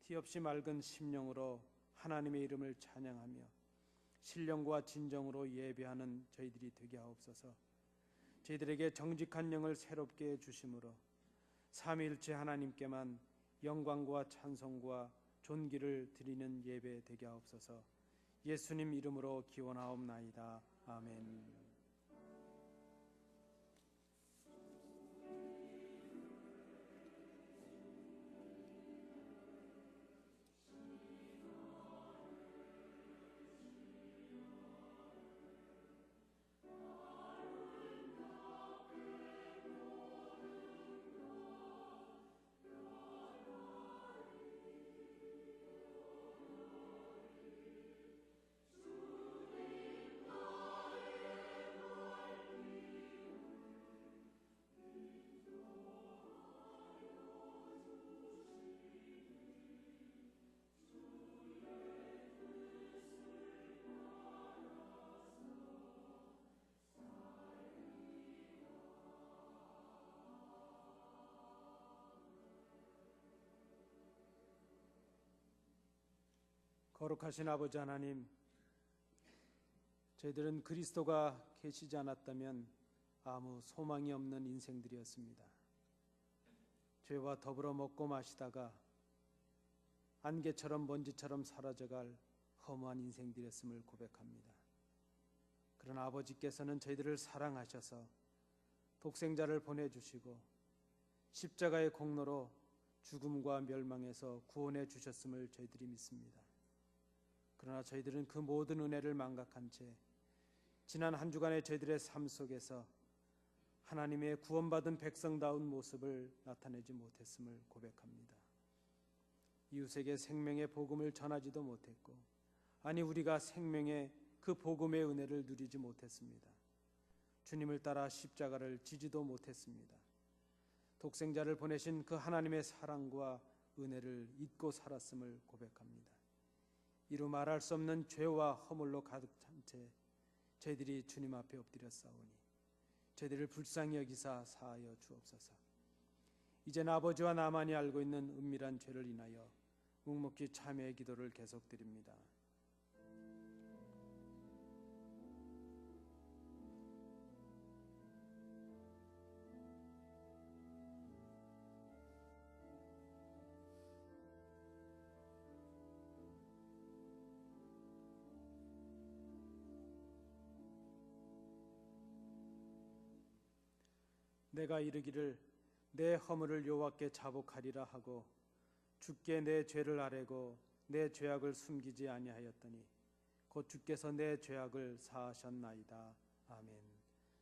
티 없이 맑은 심령으로 하나님의 이름을 찬양하며 신령과 진정으로 예배하는 저희들이 되게 하옵소서. 저희들에게 정직한 영을 새롭게 주심으로 삼위일체 하나님께만 영광과 찬송과 존귀를 드리는 예배 되게 하옵소서. 예수님 이름으로 기원하옵나이다. 아멘. 거룩하신 아버지 하나님, 저희들은 그리스도가 계시지 않았다면 아무 소망이 없는 인생들이었습니다. 죄와 더불어 먹고 마시다가 안개처럼 먼지처럼 사라져갈 허무한 인생들이었음을 고백합니다. 그러나 아버지께서는 저희들을 사랑하셔서 독생자를 보내주시고 십자가의 공로로 죽음과 멸망에서 구원해 주셨음을 저희들이 믿습니다. 그러나 저희들은 그 모든 은혜를 망각한 채 지난 한 주간의 저희들의 삶 속에서 하나님의 구원받은 백성다운 모습을 나타내지 못했음을 고백합니다. 이웃에게 생명의 복음을 전하지도 못했고, 아니 우리가 생명의 그 복음의 은혜를 누리지 못했습니다. 주님을 따라 십자가를 지지도 못했습니다. 독생자를 보내신 그 하나님의 사랑과 은혜를 잊고 살았음을 고백합니다. 이루 말할 수 없는 죄와 허물로 가득 찬 채 저희들이 주님 앞에 엎드렸사오니 저희들을 불쌍히 여기사 사하여 주옵소서. 이제는 아버지와 나만이 알고 있는 은밀한 죄를 인하여 묵묵히 참회의 기도를 계속드립니다. 내가 이르기를 내 허물을 여호와께 자복하리라 하고 주께 내 죄를 아뢰고 내 죄악을 숨기지 아니하였더니 곧 주께서 내 죄악을 사하셨나이다. 아멘.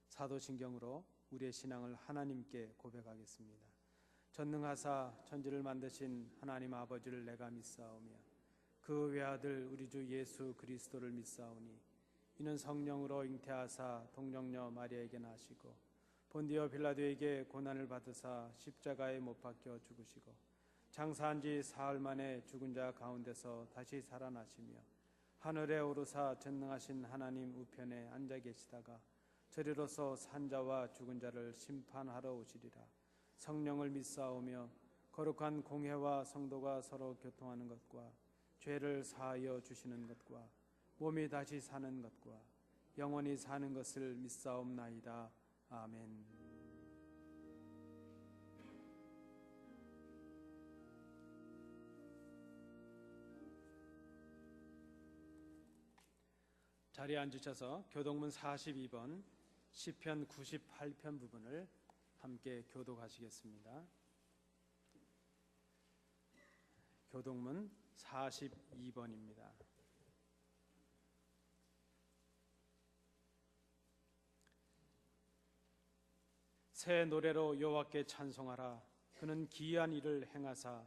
사도신경으로 우리의 신앙을 하나님께 고백하겠습니다. 전능하사 천지를 만드신 하나님 아버지를 내가 믿사오며 그 외아들 우리 주 예수 그리스도를 믿사오니 이는 성령으로 잉태하사 동정녀 마리아에게 나시고 본디오 빌라도에게 고난을 받으사 십자가에 못 박혀 죽으시고 장사한 지 사흘 만에 죽은 자 가운데서 다시 살아나시며 하늘에 오르사 전능하신 하나님 우편에 앉아 계시다가 저리로서 산자와 죽은 자를 심판하러 오시리라. 성령을 믿사오며 거룩한 공회와 성도가 서로 교통하는 것과 죄를 사하여 주시는 것과 몸이 다시 사는 것과 영원히 사는 것을 믿사옵나이다. 아멘. 자리에 앉으셔서 교독문 42번 시편 98편 부분을 함께 교독하시겠습니다. 교독문 42번입니다. 새 노래로 여호와께 찬송하라. 그는 기이한 일을 행하사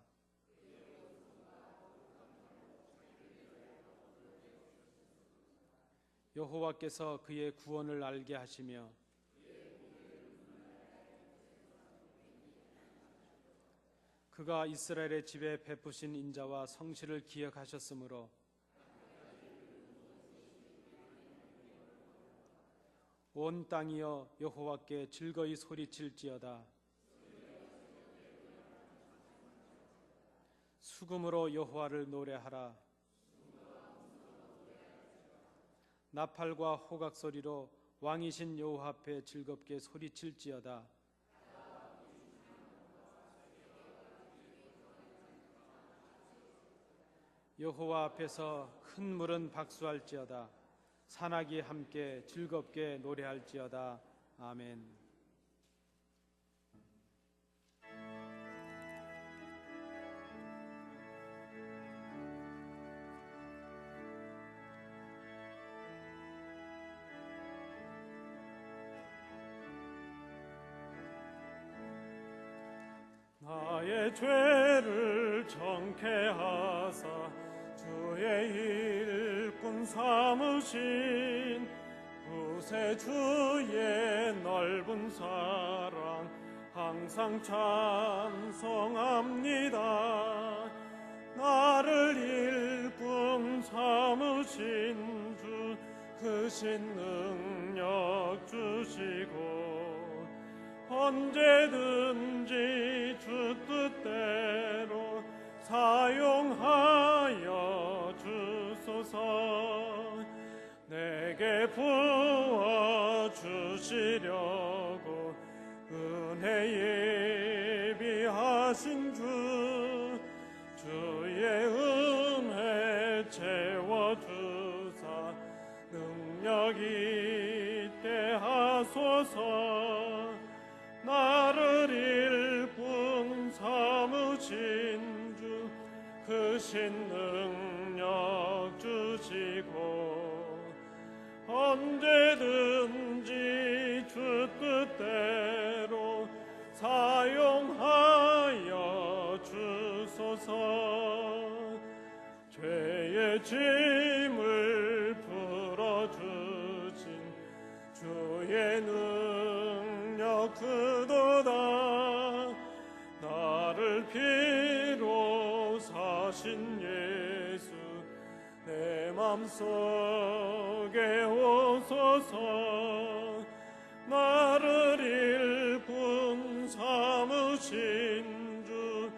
여호와께서 그의 구원을 알게 하시며 그가 이스라엘의 집에 베푸신 인자와 성실을 기억하셨으므로 온 땅이여 여호와께 즐거이 소리칠지어다. 수금으로 여호와를 노래하라. 나팔과 호각 소리로 왕이신 여호와 앞에 즐겁게 소리칠지어다. 여호와 앞에서 큰 물은 박수할지어다. 산악이 함께 즐겁게 노래할지어다. 아멘. 나의 죄를 정케 하사 주의 일꾼 삼으신 구세주의 넓은 사랑 항상 찬송합니다. 나를 일꾼 삼으신 주 크신 능력 주시고 언제든지 주 뜻대로 사용하여 주소서. 내게 부어주시려고 은혜 예비하신 주 주의 은혜 채워주사 능력 있게 하소서. 나를 일꾼 삼으신 주 크신 능력 주시고 언제든지 주 뜻대로 사용하여 주소서. 죄의 짐을 풀어주신 주의 능력 크도다. 나를 피로 사신 예수 내 맘속에 오소서. 나를 일꾼 삼으신 주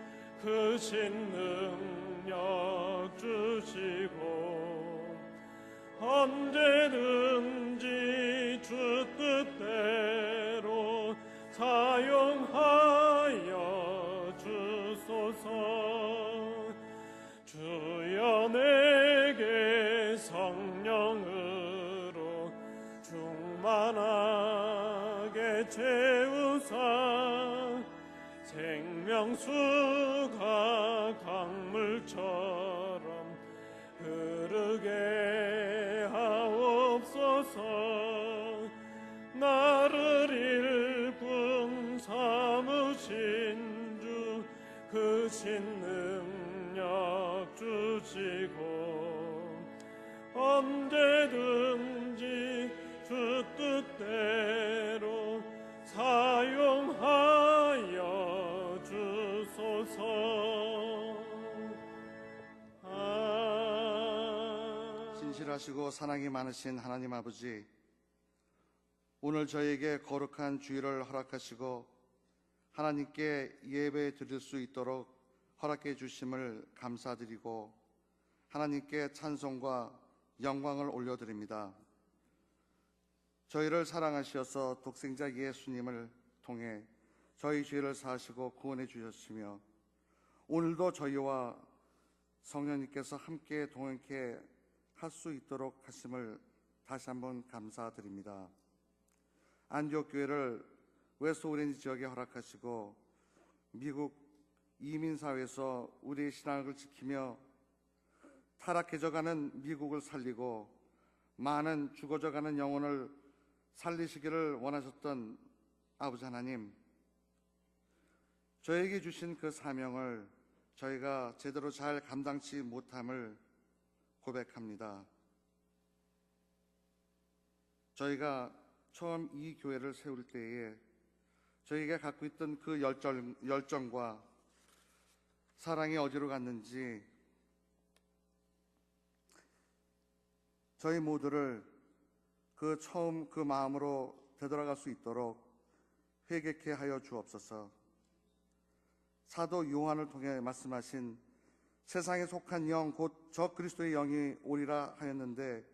크신 능력 주시고 언제든지 주 뜻대로 사용하여 주소서. 주여 내게 성령으로 충만하게 채우사 생명수가 강물처럼 흐르게 하옵소서. 나를 일꾼 삼으신 주 크신 능력 주시고 언제든지 주 뜻대로 사용하여 주소서. 신실하시고 사랑이 많으신 하나님 아버지, 오늘 저에게 거룩한 주일을 허락하시고 하나님께 예배 드릴 수 있도록 허락해 주심을 감사드리고 하나님께 찬송과 영광을 올려드립니다. 저희를 사랑하셔서 독생자 예수님을 통해 저희 죄를 사하시고 구원해 주셨으며 오늘도 저희와 성령님께서 함께 동행케 할 수 있도록 하심을 다시 한번 감사드립니다. 안디옥 교회를 웨스트 오렌지 지역에 허락하시고 미국 이민사회에서 우리의 신앙을 지키며 타락해져가는 미국을 살리고 많은 죽어져가는 영혼을 살리시기를 원하셨던 아버지 하나님, 저에게 주신 그 사명을 저희가 제대로 잘 감당치 못함을 고백합니다. 저희가 처음 이 교회를 세울 때에 저희가 갖고 있던 그 열정과 사랑이 어디로 갔는지 저희 모두를 그 처음 그 마음으로 되돌아갈 수 있도록 회개케 하여 주옵소서. 사도 요한을 통해 말씀하신 세상에 속한 영 곧 저 그리스도의 영이 오리라 하였는데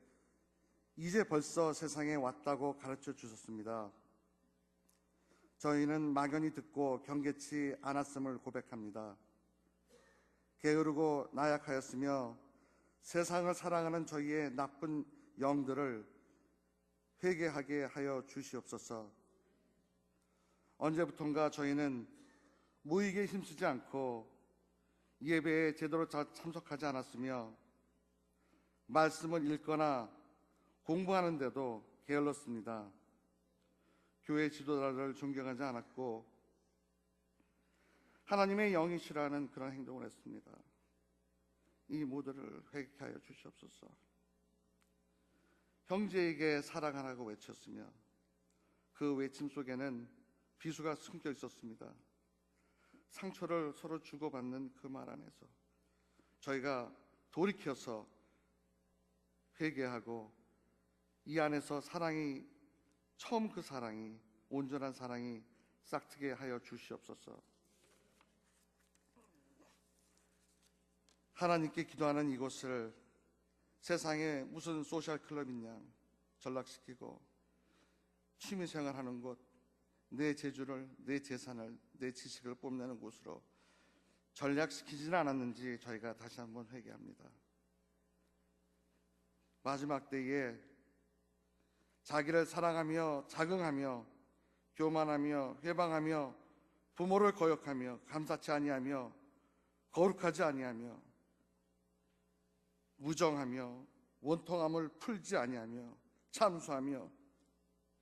이제 벌써 세상에 왔다고 가르쳐 주셨습니다. 저희는 막연히 듣고 경계치 않았음을 고백합니다. 게으르고 나약하였으며 세상을 사랑하는 저희의 나쁜 영들을 회개하게 하여 주시옵소서. 언제부턴가 저희는 무익에 힘쓰지 않고 예배에 제대로 참석하지 않았으며 말씀을 읽거나 공부하는데도 게을렀습니다. 교회 지도자를 존경하지 않았고 하나님의 영이 싫어하는 그런 행동을 했습니다. 이 모두를 회개하여 주시옵소서. 형제에게 사랑하라고 외쳤으며 그 외침 속에는 비수가 숨겨 있었습니다. 상처를 서로 주고받는 그 말 안에서 저희가 돌이켜서 회개하고 이 안에서 사랑이 처음 그 사랑이 온전한 사랑이 싹트게 하여 주시옵소서. 하나님께 기도하는 이곳을 세상에 무슨 소셜 클럽인 양 전락시키고 취미생활하는 곳, 내 재주를, 내 재산을, 내 지식을 뽐내는 곳으로 전략시키지는 않았는지 저희가 다시 한번 회개합니다. 마지막 때에 자기를 사랑하며 자긍하며 교만하며 회방하며 부모를 거역하며 감사치 아니하며 거룩하지 아니하며 무정하며 원통함을 풀지 아니하며 참수하며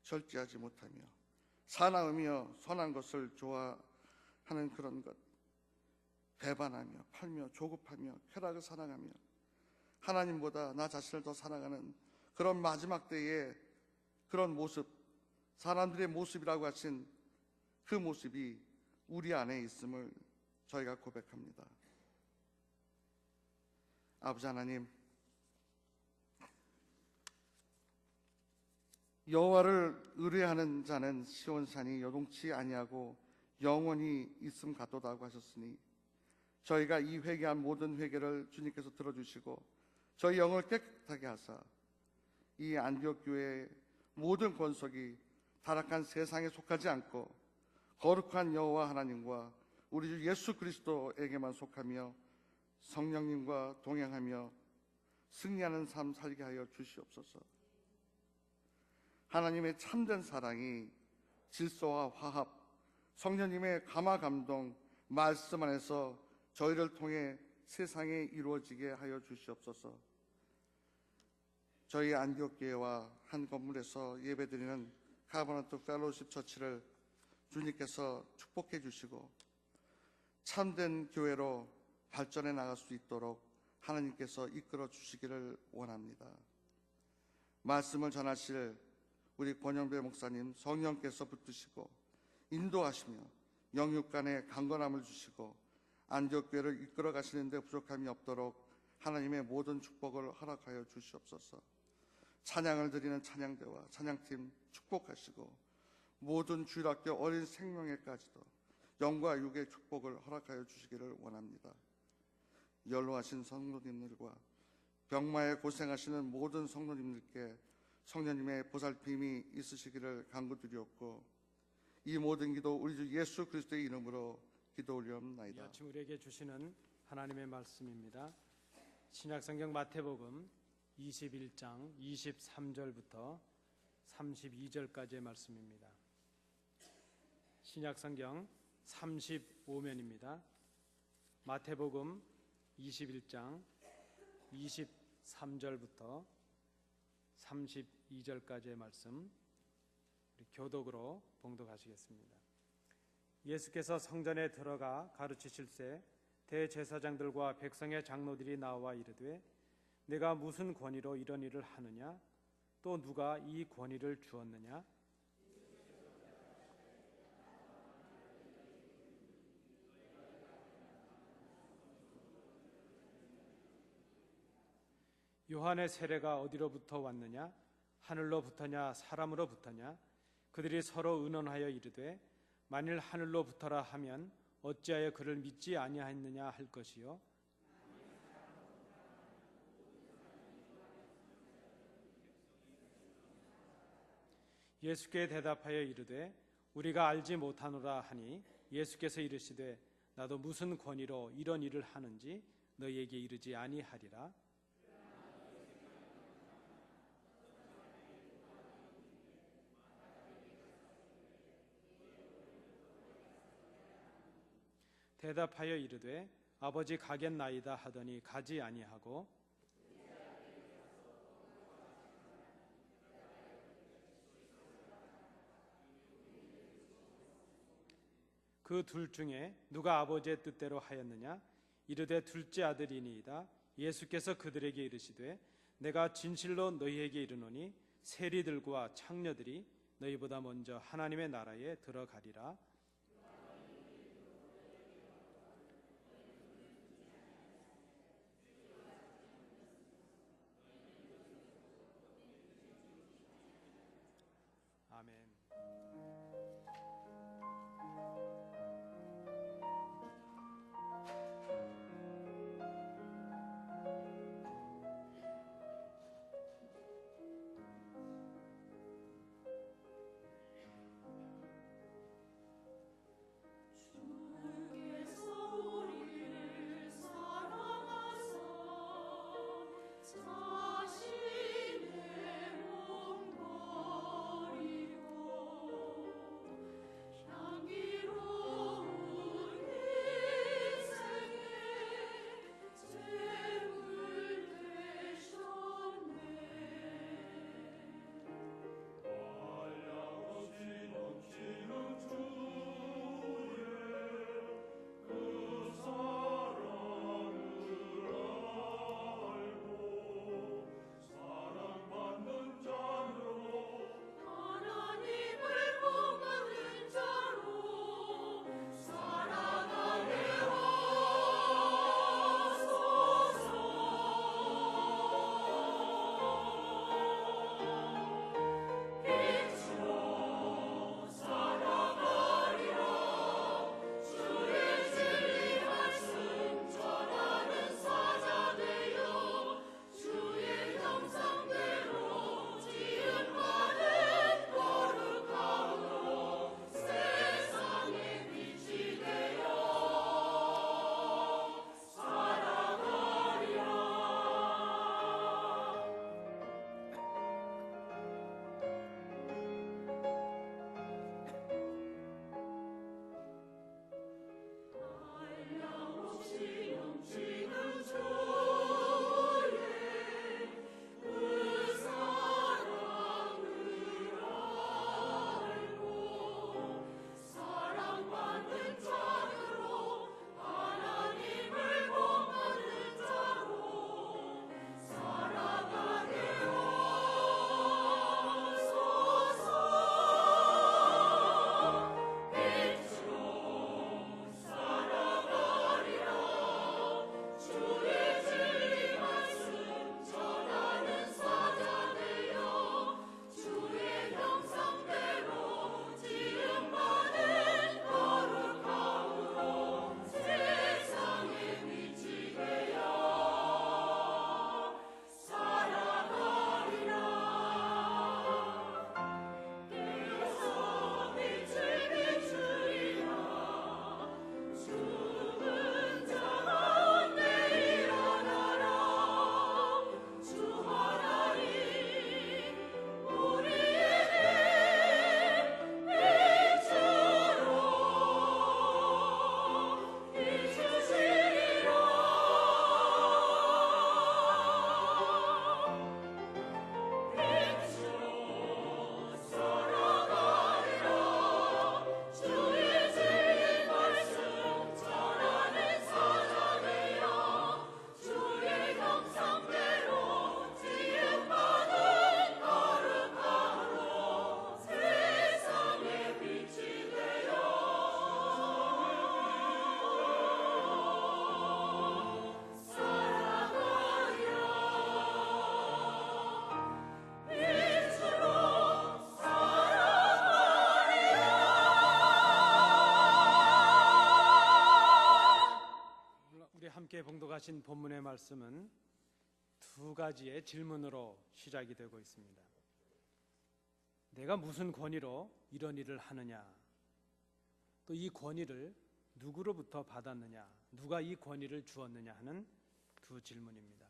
절제하지 못하며 사나우며 선한 것을 좋아하는 그런 것, 배반하며 팔며 조급하며 쾌락을 사랑하며 하나님보다 나 자신을 더 사랑하는 그런 마지막 때에 그런 모습, 사람들의 모습이라고 하신 그 모습이 우리 안에 있음을 저희가 고백합니다. 아버지 하나님, 여호와를 의뢰하는 자는 시온산이 요동치 아니하고 영원히 있음 같도다고 하셨으니 저희가 이 회개한 모든 회개를 주님께서 들어주시고 저희 영을 깨끗하게 하사 이 안디옥 교회의 모든 권속이 타락한 세상에 속하지 않고 거룩한 여호와 하나님과 우리 주 예수 그리스도에게만 속하며 성령님과 동행하며 승리하는 삶 살게 하여 주시옵소서. 하나님의 참된 사랑이 질서와 화합, 성령님의 감화 감동, 말씀 안에서 저희를 통해 세상에 이루어지게 하여 주시옵소서. 저희 안디옥 교회와 한 건물에서 예배드리는 카버넌트 펠로우십 처치를 주님께서 축복해 주시고 참된 교회로 발전해 나갈 수 있도록 하나님께서 이끌어 주시기를 원합니다. 말씀을 전하실 우리 권영배 목사님 성령께서 붙드시고 인도하시며 영육 간의 강건함을 주시고 안디옥 교회를 이끌어 가시는데 부족함이 없도록 하나님의 모든 축복을 허락하여 주시옵소서. 찬양을 드리는 찬양대와 찬양팀 축복하시고 모든 주일학교 어린 생명회까지도 영과 육의 축복을 허락하여 주시기를 원합니다. 연로하신 성도님들과 병마에 고생하시는 모든 성도님들께 성령님의 보살핌이 있으시기를 간구드리옵고 이 모든 기도 우리 주 예수 그리스도의 이름으로 기도 올리옵나이다. 이 아침 우리에게 주시는 하나님의 말씀입니다. 신약성경 마태복음 21장 23절부터 32절까지의 말씀입니다. 신약성경 35면입니다. 마태복음 21장 23절부터 32절까지의 말씀 우리 교독으로 봉독하시겠습니다. 예수께서 성전에 들어가 가르치실새 대제사장들과 백성의 장로들이 나와 이르되 내가 무슨 권위로 이런 일을 하느냐? 또 누가 이 권위를 주었느냐? 요한의 세례가 어디로부터 왔느냐? 하늘로부터냐 사람으로부터냐? 그들이 서로 의논하여 이르되 만일 하늘로부터라 하면 어찌하여 그를 믿지 아니하였느냐 할 것이요 예수께 대답하여 이르되 우리가 알지 못하노라 하니 예수께서 이르시되 나도 무슨 권위로 이런 일을 하는지 너희에게 이르지 아니하리라. 대답하여 이르되 아버지 가겠나이다 하더니 가지 아니하고 그 둘 중에 누가 아버지의 뜻대로 하였느냐? 이르되 둘째 아들이니이다. 예수께서 그들에게 이르시되 내가 진실로 너희에게 이르노니 세리들과 창녀들이 너희보다 먼저 하나님의 나라에 들어가리라. 아멘. 주께서 우리를 사랑하사 자신의 몸 버리고 향기로운 인생의 제물 되셨네. 한량없이 넘치는 주의 그 사랑을 알고 사랑받는 자로 하나님을 본받는 자로 살아가게 하소서. 빛으로 살아가리라. 주의 진리 말씀 전하는 사자 되어 주의 형상대로 지음받은 거룩함으로 세상의 빛이 되어 살아가리라. 한량없이 넘치는 주의 그 사랑을 알고 사랑받는 자로 하나님을 본받는 자로 살아가게 하소서. 빛으로 살아가리라. 주의 진리 말씀 전하는 사자 되어 주의 형상대로 지음받은 거룩함으로 세상의 빛이 되어 살아가리라. 깨어서 빛을 비추리라. 죽은 자 가운데 일어나라. 주 하나님 우리에게 빛으로 비추시리라. 빛으로 살아가리라. 주의 진리 말씀 전하는 사자 되어 주의 형상대로 지음받은 거룩함으로 세상의 빛이 되어 살아가리라. 빛으로 우리 함께 봉독하신 본문의 말씀은 두 가지의 질문으로 시작이 되고 있습니다. 내가 무슨 권위로 이런 일을 하느냐, 또 이 권위를 누구로부터 받았느냐, 누가 이 권위를 주었느냐 하는 두 질문입니다.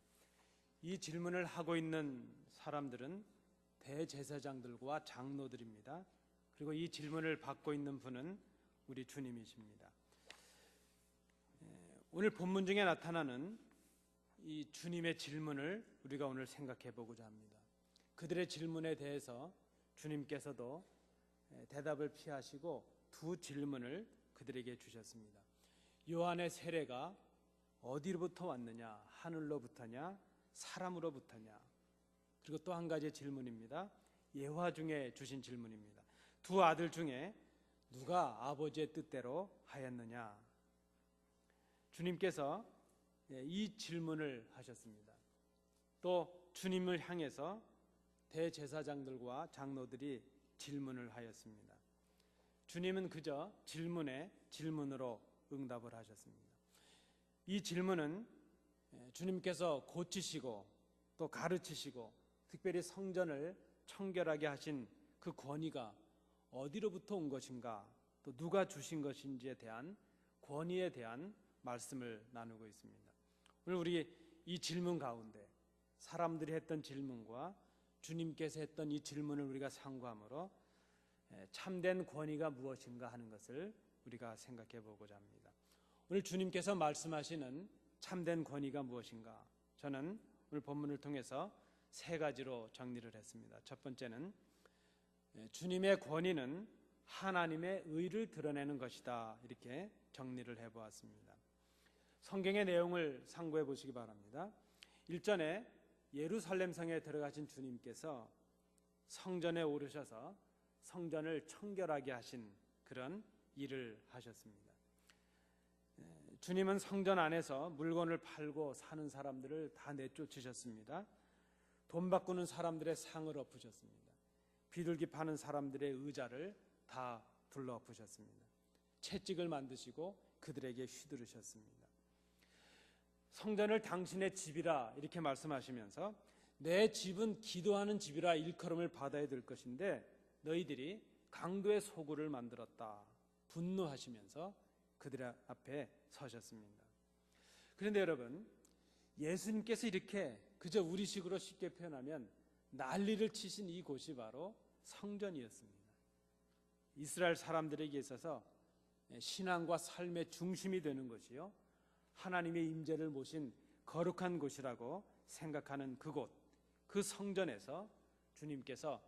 이 질문을 하고 있는 사람들은 대제사장들과 장로들입니다. 그리고 이 질문을 받고 있는 분은 우리 주님이십니다. 오늘 본문 중에 나타나는 이 주님의 질문을 우리가 오늘 생각해 보고자 합니다. 그들의 질문에 대해서 주님께서도 대답을 피하시고 두 질문을 그들에게 주셨습니다. 요한의 세례가 어디로부터 왔느냐, 하늘로부터냐, 사람으로부터냐. 그리고 또 한 가지 질문입니다. 예화 중에 주신 질문입니다. 두 아들 중에 누가 아버지의 뜻대로 하였느냐. 주님께서 이 질문을 하셨습니다. 또 주님을 향해서 대제사장들과 장로들이 질문을 하였습니다. 주님은 그저 질문에 질문으로 응답을 하셨습니다. 이 질문은 주님께서 고치시고 또 가르치시고 특별히 성전을 청결하게 하신 그 권위가 어디로부터 온 것인가, 또 누가 주신 것인지에 대한 권위에 대한 말씀을 나누고 있습니다. 오늘 우리 이 질문 가운데 사람들이 했던 질문과 주님께서 했던 이 질문을 우리가 상고함으로 참된 권위가 무엇인가 하는 것을 우리가 생각해 보고자 합니다. 오늘 주님께서 말씀하시는 참된 권위가 무엇인가, 저는 오늘 본문을 통해서 세 가지로 정리를 했습니다. 첫 번째는 주님의 권위는 하나님의 의를 드러내는 것이다, 이렇게 정리를 해보았습니다. 성경의 내용을 상고해 보시기 바랍니다. 일전에 예루살렘 성에 들어가신 주님께서 성전에 오르셔서 성전을 청결하게 하신 그런 일을 하셨습니다. 주님은 성전 안에서 물건을 팔고 사는 사람들을 다 내쫓으셨습니다. 돈 바꾸는 사람들의 상을 엎으셨습니다. 비둘기 파는 사람들의 의자를 다 둘러엎으셨습니다. 채찍을 만드시고 그들에게 휘두르셨습니다. 성전을 당신의 집이라 이렇게 말씀하시면서 내 집은 기도하는 집이라 일컬음을 받아야 될 것인데 너희들이 강도의 소굴을 만들었다, 분노하시면서 그들 앞에 서셨습니다. 그런데 여러분, 예수님께서 이렇게 그저 우리식으로 쉽게 표현하면 난리를 치신 이곳이 바로 성전이었습니다. 이스라엘 사람들에게 있어서 신앙과 삶의 중심이 되는 것이요, 하나님의 임재를 모신 거룩한 곳이라고 생각하는 그곳, 그 성전에서 주님께서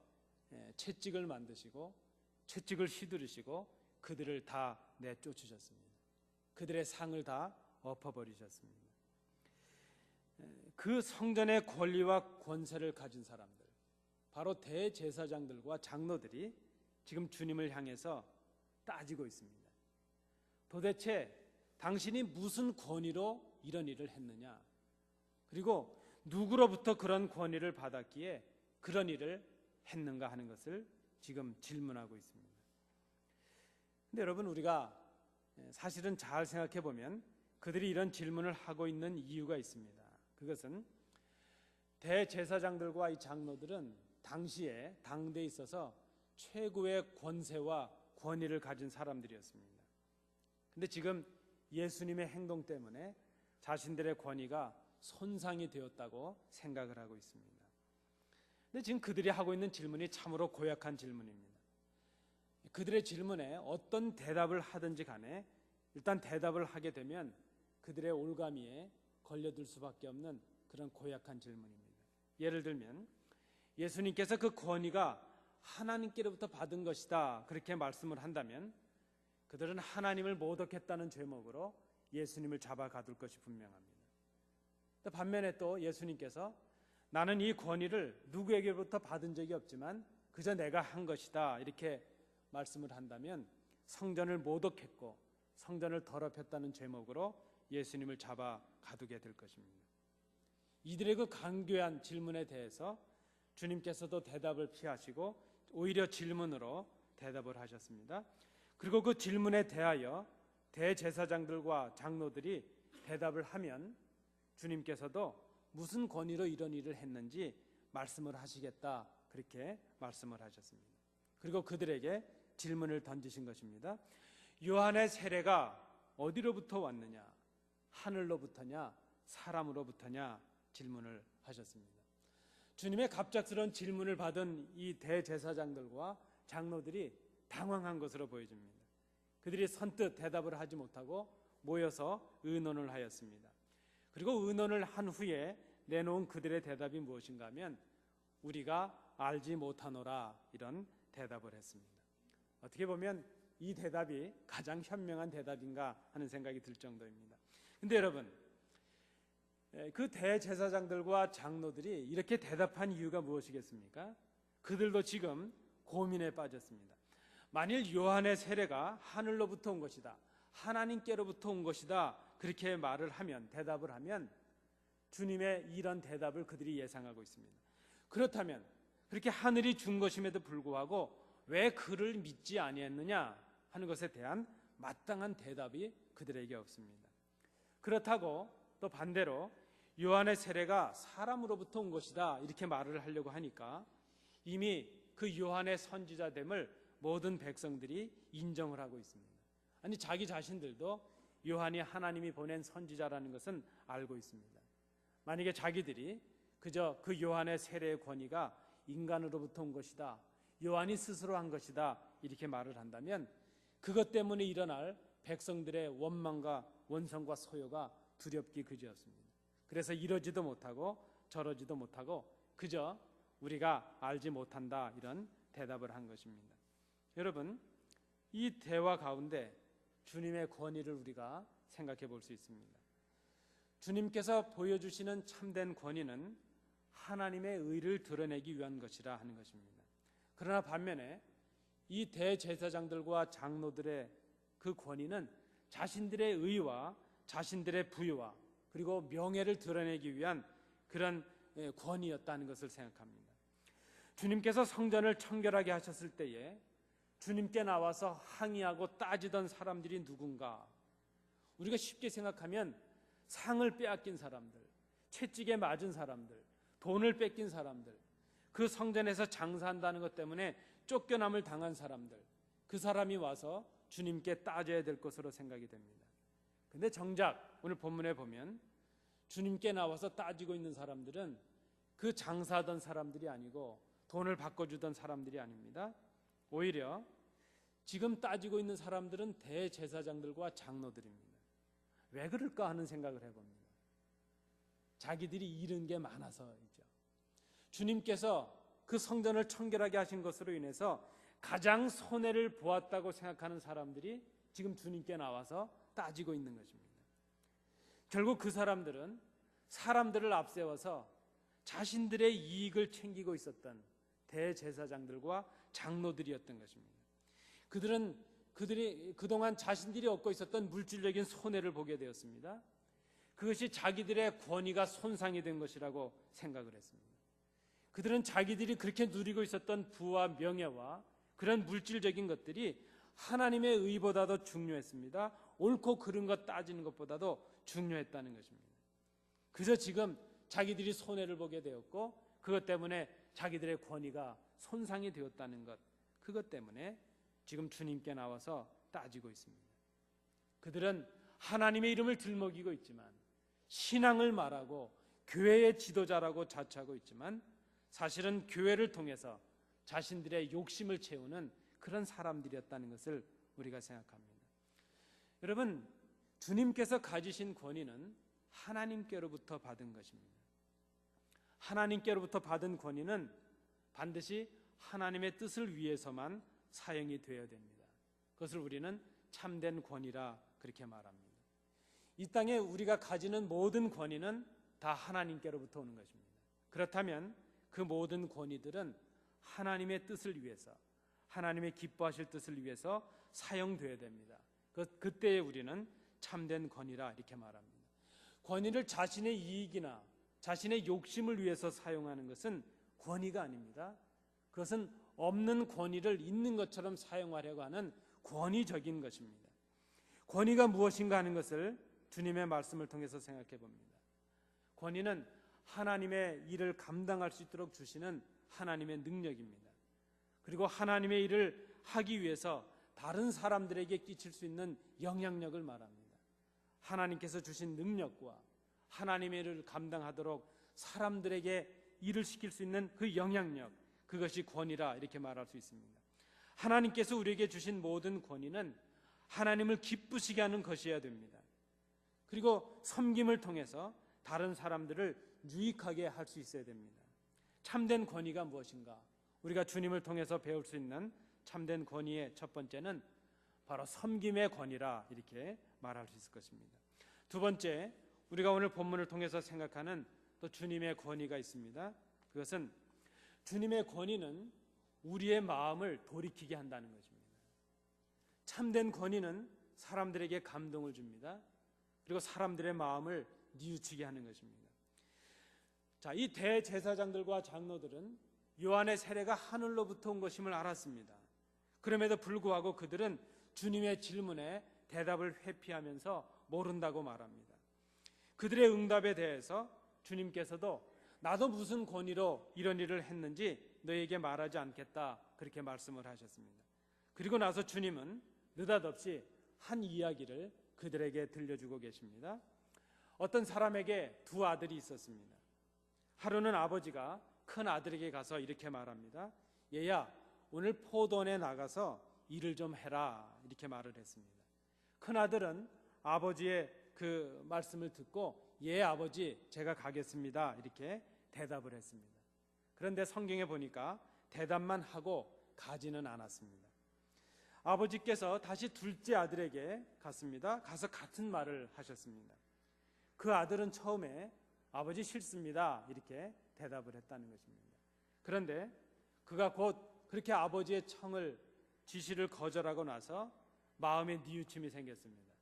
채찍을 만드시고 채찍을 휘두르시고 그들을 다 내쫓으셨습니다. 그들의 상을 다 엎어버리셨습니다. 그 성전의 권리와 권세를 가진 사람들, 바로 대제사장들과 장로들이 지금 주님을 향해서 따지고 있습니다. 도대체 당신이 무슨 권위로 이런 일을 했느냐, 그리고 누구로부터 그런 권위를 받았기에 그런 일을 했는가 하는 것을 지금 질문하고 있습니다. 근데 여러분, 우리가 사실은 잘 생각해 보면 그들이 이런 질문을 하고 있는 이유가 있습니다. 그것은 대제사장들과 이 장로들은 당시에 당대에 있어서 최고의 권세와 권위를 가진 사람들이었습니다. 근데 지금 예수님의 행동 때문에 자신들의 권위가 손상이 되었다고 생각을 하고 있습니다. 근데 지금 그들이 하고 있는 질문이 참으로 고약한 질문입니다. 그들의 질문에 어떤 대답을 하든지 간에 일단 대답을 하게 되면 그들의 올가미에 걸려들 수밖에 없는 그런 고약한 질문입니다. 예를 들면 예수님께서 그 권위가 하나님께로부터 받은 것이다, 그렇게 말씀을 한다면 그들은 하나님을 모독했다는 죄목으로 예수님을 잡아 가둘 것이 분명합니다. 반면에 또 예수님께서 나는 이 권위를 누구에게로부터 받은 적이 없지만 그저 내가 한 것이다, 이렇게 말씀을 한다면 성전을 모독했고 성전을 더럽혔다는 죄목으로 예수님을 잡아 가두게 될 것입니다. 이들의 그 간교한 질문에 대해서 주님께서도 대답을 피하시고 오히려 질문으로 대답을 하셨습니다. 그리고 그 질문에 대하여 대제사장들과 장로들이 대답을 하면 주님께서도 무슨 권위로 이런 일을 했는지 말씀을 하시겠다, 그렇게 말씀을 하셨습니다. 그리고 그들에게 질문을 던지신 것입니다. 요한의 세례가 어디로부터 왔느냐? 하늘로부터냐? 사람으로부터냐? 질문을 하셨습니다. 주님의 갑작스러운 질문을 받은 이 대제사장들과 장로들이 당황한 것으로 보여집니다. 그들이 선뜻 대답을 하지 못하고 모여서 의논을 하였습니다. 그리고 의논을 한 후에 내놓은 그들의 대답이 무엇인가 하면 우리가 알지 못하노라, 이런 대답을 했습니다. 어떻게 보면 이 대답이 가장 현명한 대답인가 하는 생각이 들 정도입니다. 근데 여러분, 그 대제사장들과 장로들이 이렇게 대답한 이유가 무엇이겠습니까? 그들도 지금 고민에 빠졌습니다. 만일 요한의 세례가 하늘로부터 온 것이다, 하나님께로부터 온 것이다, 그렇게 말을 하면, 대답을 하면 주님의 이런 대답을 그들이 예상하고 있습니다. 그렇다면 그렇게 하늘이 준 것임에도 불구하고 왜 그를 믿지 아니했느냐 하는 것에 대한 마땅한 대답이 그들에게 없습니다. 그렇다고 또 반대로 요한의 세례가 사람으로부터 온 것이다, 이렇게 말을 하려고 하니까 이미 그 요한의 선지자됨을 모든 백성들이 인정을 하고 있습니다. 아니, 자기 자신들도 요한이 하나님이 보낸 선지자라는 것은 알고 있습니다. 만약에 자기들이 그저 그 요한의 세례의 권위가 인간으로부터 온 것이다, 요한이 스스로 한 것이다, 이렇게 말을 한다면 그것 때문에 일어날 백성들의 원망과 원성과 소요가 두렵기 그지없습니다. 그래서 이러지도 못하고 저러지도 못하고 그저 우리가 알지 못한다, 이런 대답을 한 것입니다. 여러분, 이 대화 가운데 주님의 권위를 우리가 생각해 볼 수 있습니다. 주님께서 보여주시는 참된 권위는 하나님의 의를 드러내기 위한 것이라 하는 것입니다. 그러나 반면에 이 대제사장들과 장로들의 그 권위는 자신들의 의와 자신들의 부유와 그리고 명예를 드러내기 위한 그런 권위였다는 것을 생각합니다. 주님께서 성전을 청결하게 하셨을 때에 주님께 나와서 항의하고 따지던 사람들이 누군가? 우리가 쉽게 생각하면 상을 빼앗긴 사람들, 채찍에 맞은 사람들, 돈을 뺏긴 사람들, 그 성전에서 장사한다는 것 때문에 쫓겨남을 당한 사람들, 그 사람이 와서 주님께 따져야 될 것으로 생각이 됩니다. 근데 정작 오늘 본문에 보면 주님께 나와서 따지고 있는 사람들은 그 장사하던 사람들이 아니고 돈을 바꿔주던 사람들이 아닙니다. 오히려 지금 따지고 있는 사람들은 대제사장들과 장로들입니다. 왜 그럴까 하는 생각을 해봅니다. 자기들이 잃은 게 많아서이죠. 주님께서 그 성전을 청결하게 하신 것으로 인해서 가장 손해를 보았다고 생각하는 사람들이 지금 주님께 나와서 따지고 있는 것입니다. 결국 그 사람들은 사람들을 앞세워서 자신들의 이익을 챙기고 있었던 대제사장들과 장로들이었던 것입니다. 그들이 그동안 자신들이 얻고 있었던 물질적인 손해를 보게 되었습니다. 그것이 자기들의 권위가 손상이 된 것이라고 생각을 했습니다. 그들은 자기들이 그렇게 누리고 있었던 부와 명예와 그런 물질적인 것들이 하나님의 의보다도 중요했습니다. 옳고 그른 것 따지는 것보다도 중요했다는 것입니다. 그래서 지금 자기들이 손해를 보게 되었고 그것 때문에 자기들의 권위가 손상이 되었다는 것, 그것 때문에 지금 주님께 나와서 따지고 있습니다. 그들은 하나님의 이름을 들먹이고 있지만, 신앙을 말하고 교회의 지도자라고 자처하고 있지만 사실은 교회를 통해서 자신들의 욕심을 채우는 그런 사람들이었다는 것을 우리가 생각합니다. 여러분, 주님께서 가지신 권위는 하나님께로부터 받은 것입니다. 하나님께로부터 받은 권위는 반드시 하나님의 뜻을 위해서만 사용이 되어야 됩니다. 그것을 우리는 참된 권위라 그렇게 말합니다. 이 땅에 우리가 가지는 모든 권위는 다 하나님께로부터 오는 것입니다. 그렇다면 그 모든 권위들은 하나님의 뜻을 위해서, 하나님의 기뻐하실 뜻을 위해서 사용되어야 됩니다. 그때에 우리는 참된 권위라 이렇게 말합니다. 권위를 자신의 이익이나 자신의 욕심을 위해서 사용하는 것은 권위가 아닙니다. 그것은 없는 권위를 있는 것처럼 사용하려고 하는 권위적인 것입니다. 권위가 무엇인가 하는 것을 주님의 말씀을 통해서 생각해 봅니다. 권위는 하나님의 일을 감당할 수 있도록 주시는 하나님의 능력입니다. 그리고 하나님의 일을 하기 위해서 다른 사람들에게 끼칠 수 있는 영향력을 말합니다. 하나님께서 주신 능력과 하나님의 일을 감당하도록 사람들에게 일을 시킬 수 있는 그 영향력, 그것이 권위라 이렇게 말할 수 있습니다. 하나님께서 우리에게 주신 모든 권위는 하나님을 기쁘시게 하는 것이어야 됩니다. 그리고 섬김을 통해서 다른 사람들을 유익하게 할 수 있어야 됩니다. 참된 권위가 무엇인가? 우리가 주님을 통해서 배울 수 있는 참된 권위의 첫 번째는 바로 섬김의 권위라 이렇게 말할 수 있을 것입니다. 두 번째, 우리가 오늘 본문을 통해서 생각하는 또 주님의 권위가 있습니다. 그것은 주님의 권위는 우리의 마음을 돌이키게 한다는 것입니다. 참된 권위는 사람들에게 감동을 줍니다. 그리고 사람들의 마음을 뉘우치게 하는 것입니다. 자, 이 대제사장들과 장로들은 요한의 세례가 하늘로부터 온 것임을 알았습니다. 그럼에도 불구하고 그들은 주님의 질문에 대답을 회피하면서 모른다고 말합니다. 그들의 응답에 대해서 주님께서도 나도 무슨 권위로 이런 일을 했는지 너에게 말하지 않겠다 그렇게 말씀을 하셨습니다. 그리고 나서 주님은 느닷없이 한 이야기를 그들에게 들려주고 계십니다. 어떤 사람에게 두 아들이 있었습니다. 하루는 아버지가 큰 아들에게 가서 이렇게 말합니다. 얘야, 오늘 포도원에 나가서 일을 좀 해라 이렇게 말을 했습니다. 큰 아들은 아버지의 그 말씀을 듣고 예 아버지 제가 가겠습니다 이렇게 대답을 했습니다. 그런데 성경에 보니까 대답만 하고 가지는 않았습니다. 아버지께서 다시 둘째 아들에게 갔습니다. 가서 같은 말을 하셨습니다. 그 아들은 처음에 아버지 싫습니다 이렇게 대답을 했다는 것입니다. 그런데 그가 곧 그렇게 아버지의 지시를 거절하고 나서 마음에 뉘우침이 생겼습니다.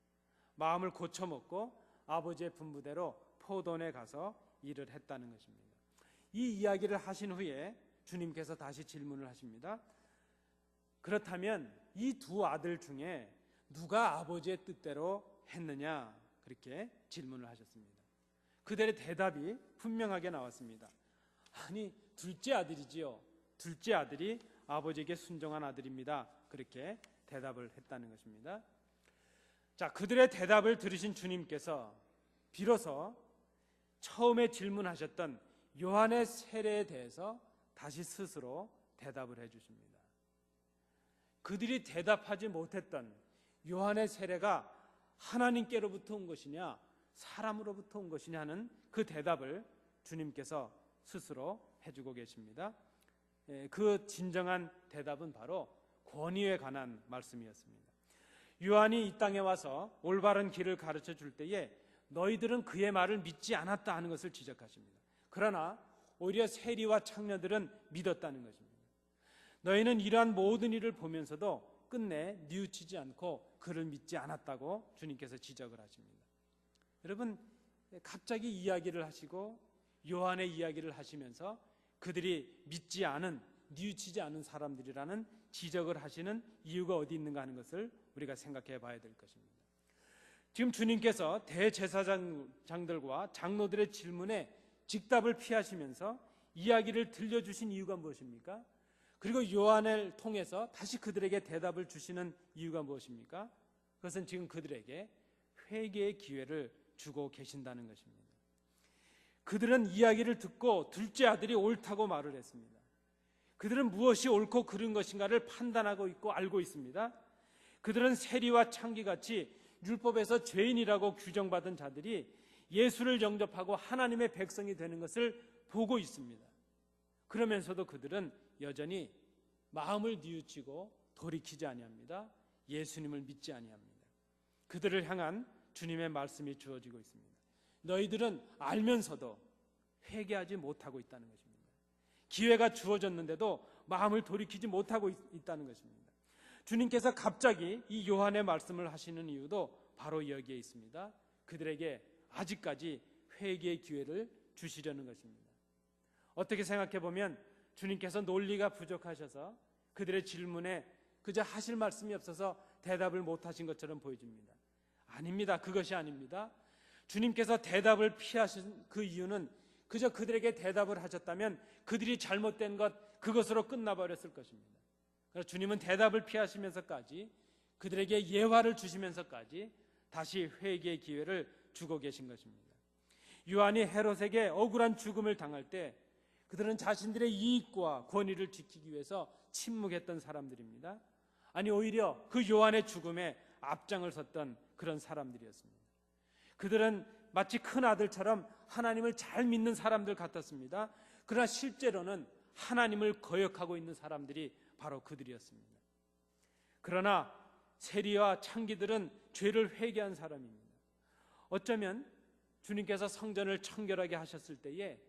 마음을 고쳐먹고 아버지의 분부대로 포도원에 가서 일을 했다는 것입니다. 이 이야기를 하신 후에 주님께서 다시 질문을 하십니다. 그렇다면 이 두 아들 중에 누가 아버지의 뜻대로 했느냐 그렇게 질문을 하셨습니다. 그들의 대답이 분명하게 나왔습니다. 아니 둘째 아들이지요. 둘째 아들이 아버지에게 순종한 아들입니다. 그렇게 대답을 했다는 것입니다. 자, 그들의 대답을 들으신 주님께서 비로소 처음에 질문하셨던 요한의 세례에 대해서 다시 스스로 대답을 해주십니다. 그들이 대답하지 못했던 요한의 세례가 하나님께로부터 온 것이냐 사람으로부터 온 것이냐 하는 그 대답을 주님께서 스스로 해주고 계십니다. 그 진정한 대답은 바로 권위에 관한 말씀이었습니다. 요한이 이 땅에 와서 올바른 길을 가르쳐 줄 때에 너희들은 그의 말을 믿지 않았다 하는 것을 지적하십니다. 그러나 오히려 세리와 창녀들은 믿었다는 것입니다. 너희는 이러한 모든 일을 보면서도 끝내 뉘우치지 않고 그를 믿지 않았다고 주님께서 지적을 하십니다. 여러분, 갑자기 이야기를 하시고 요한의 이야기를 하시면서 그들이 믿지 않은, 뉘우치지 않은 사람들이라는 지적을 하시는 이유가 어디 있는가 하는 것을 우리가 생각해 봐야 될 것입니다. 지금 주님께서 대제사장들과 장로들의 질문에 직답을 피하시면서 이야기를 들려주신 이유가 무엇입니까? 그리고 요한을 통해서 다시 그들에게 대답을 주시는 이유가 무엇입니까? 그것은 지금 그들에게 회개의 기회를 주고 계신다는 것입니다. 그들은 이야기를 듣고 둘째 아들이 옳다고 말을 했습니다. 그들은 무엇이 옳고 그른 것인가를 판단하고 있고 알고 있습니다. 그들은 세리와 창기같이 율법에서 죄인이라고 규정받은 자들이 예수를 영접하고 하나님의 백성이 되는 것을 보고 있습니다. 그러면서도 그들은 여전히 마음을 뉘우치고 돌이키지 아니합니다. 예수님을 믿지 아니합니다. 그들을 향한 주님의 말씀이 주어지고 있습니다. 너희들은 알면서도 회개하지 못하고 있다는 것입니다. 기회가 주어졌는데도 마음을 돌이키지 못하고 있다는 것입니다. 주님께서 갑자기 이 요한의 말씀을 하시는 이유도 바로 여기에 있습니다. 그들에게 아직까지 회개의 기회를 주시려는 것입니다. 어떻게 생각해 보면 주님께서 논리가 부족하셔서 그들의 질문에 그저 하실 말씀이 없어서 대답을 못하신 것처럼 보여집니다. 아닙니다. 그것이 아닙니다. 주님께서 대답을 피하신 그 이유는 그저 그들에게 대답을 하셨다면 그들이 잘못된 것 그것으로 끝나버렸을 것입니다. 그래서 주님은 대답을 피하시면서까지 그들에게 예화를 주시면서까지 다시 회개의 기회를 주고 계신 것입니다. 요한이 헤롯에게 억울한 죽음을 당할 때 그들은 자신들의 이익과 권위를 지키기 위해서 침묵했던 사람들입니다. 아니, 오히려 그 요한의 죽음에 앞장을 섰던 그런 사람들이었습니다. 그들은 마치 큰 아들처럼 하나님을 잘 믿는 사람들 같았습니다. 그러나 실제로는 하나님을 거역하고 있는 사람들이 바로 그들이었습니다. 그러나 세리와 창기들은 죄를 회개한 사람입니다. 어쩌면 주님께서 성전을 청결하게 하셨을 때에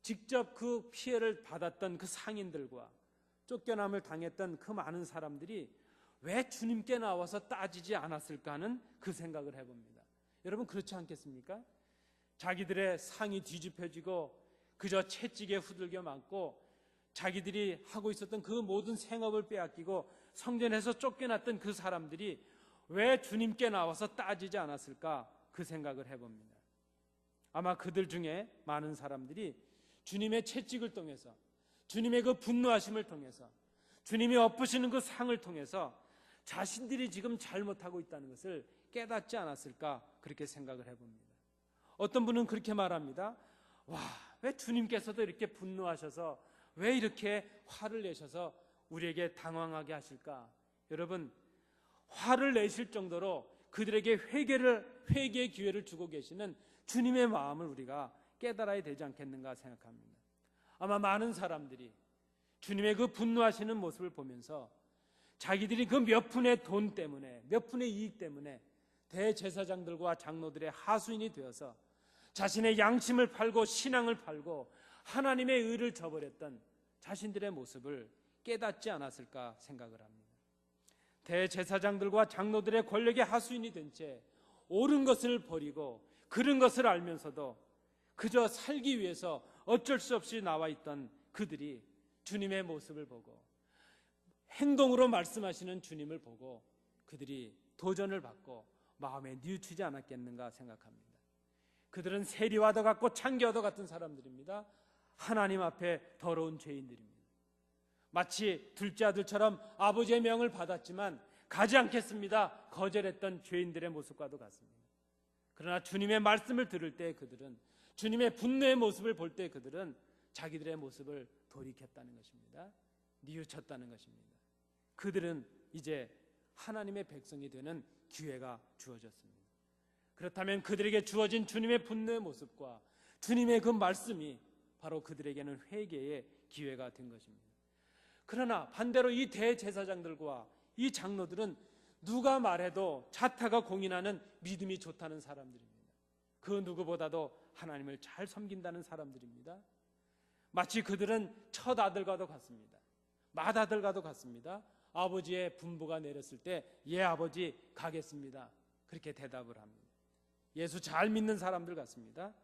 직접 그 피해를 받았던 그 상인들과 쫓겨남을 당했던 그 많은 사람들이 왜 주님께 나와서 따지지 않았을까 하는 그 생각을 해봅니다. 여러분, 그렇지 않겠습니까? 자기들의 상이 뒤집혀지고 그저 채찍에 후들겨 맞고 자기들이 하고 있었던 그 모든 생업을 빼앗기고 성전에서 쫓겨났던 그 사람들이 왜 주님께 나와서 따지지 않았을까, 그 생각을 해봅니다. 아마 그들 중에 많은 사람들이 주님의 채찍을 통해서, 주님의 그 분노하심을 통해서, 주님이 엎으시는 그 상을 통해서 자신들이 지금 잘못하고 있다는 것을 깨닫지 않았을까, 그렇게 생각을 해봅니다. 어떤 분은 그렇게 말합니다. 와, 왜 주님께서도 이렇게 분노하셔서, 왜 이렇게 화를 내셔서 우리에게 당황하게 하실까? 여러분, 화를 내실 정도로 그들에게 회개의 기회를 주고 계시는 주님의 마음을 우리가 깨달아야 되지 않겠는가 생각합니다. 아마 많은 사람들이 주님의 그 분노하시는 모습을 보면서 자기들이 그 몇 푼의 돈 때문에, 몇 푼의 이익 때문에 대제사장들과 장로들의 하수인이 되어서 자신의 양심을 팔고 신앙을 팔고 하나님의 의를 저버렸던 자신들의 모습을 깨닫지 않았을까 생각을 합니다. 대제사장들과 장로들의 권력의 하수인이 된 채 옳은 것을 버리고 그른 것을 알면서도 그저 살기 위해서 어쩔 수 없이 나와 있던 그들이 주님의 모습을 보고 행동으로 말씀하시는 주님을 보고 그들이 도전을 받고 마음에 뉘우치지 않았겠는가 생각합니다. 그들은 세리와도 같고 창기와도 같은 사람들입니다. 하나님 앞에 더러운 죄인들입니다. 마치 둘째 아들처럼 아버지의 명을 받았지만 가지 않겠습니다 거절했던 죄인들의 모습과도 같습니다. 그러나 주님의 말씀을 들을 때 그들은, 주님의 분노의 모습을 볼 때 그들은 자기들의 모습을 돌이켰다는 것입니다. 뉘우쳤다는 것입니다. 그들은 이제 하나님의 백성이 되는 기회가 주어졌습니다. 그렇다면 그들에게 주어진 주님의 분노의 모습과 주님의 그 말씀이 바로 그들에게는 회개의 기회가 된 것입니다. 그러나 반대로 이 대제사장들과 이 장로들은 누가 말해도 자타가 공인하는 믿음이 좋다는 사람들입니다. 그 누구보다도 하나님을 잘 섬긴다는 사람들입니다. 마치 그들은 첫 아들과도 같습니다. 맏아들과도 같습니다. 아버지의 분부가 내렸을 때 예 아버지 가겠습니다, 그렇게 대답을 합니다. 예수 잘 믿는 사람들 같습니다.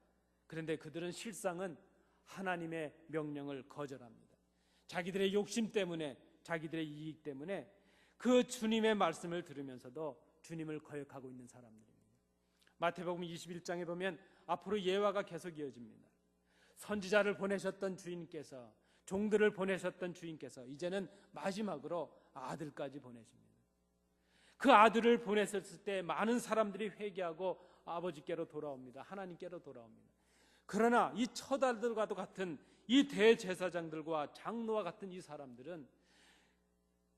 그런데 그들은 실상은 하나님의 명령을 거절합니다. 자기들의 욕심 때문에, 자기들의 이익 때문에 그 주님의 말씀을 들으면서도 주님을 거역하고 있는 사람들입니다. 마태복음 21장에 보면 앞으로 예화가 계속 이어집니다. 선지자를 보내셨던 주인께서, 종들을 보내셨던 주인께서 이제는 마지막으로 아들까지 보내십니다. 그 아들을 보냈을 때 많은 사람들이 회개하고 아버지께로 돌아옵니다. 하나님께로 돌아옵니다. 그러나 이 첫 아들과도 같은 이 대제사장들과 장로와 같은 이 사람들은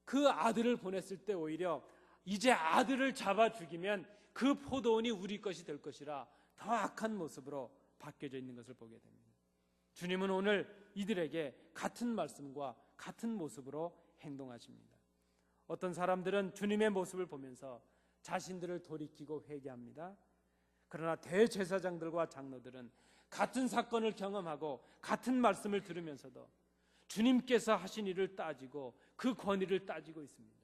그 아들을 보냈을 때 오히려 이제 아들을 잡아 죽이면 그 포도원이 우리 것이 될 것이라 더 악한 모습으로 바뀌어져 있는 것을 보게 됩니다. 주님은 오늘 이들에게 같은 말씀과 같은 모습으로 행동하십니다. 어떤 사람들은 주님의 모습을 보면서 자신들을 돌이키고 회개합니다. 그러나 대제사장들과 장로들은 같은 사건을 경험하고 같은 말씀을 들으면서도 주님께서 하신 일을 따지고 그 권위를 따지고 있습니다.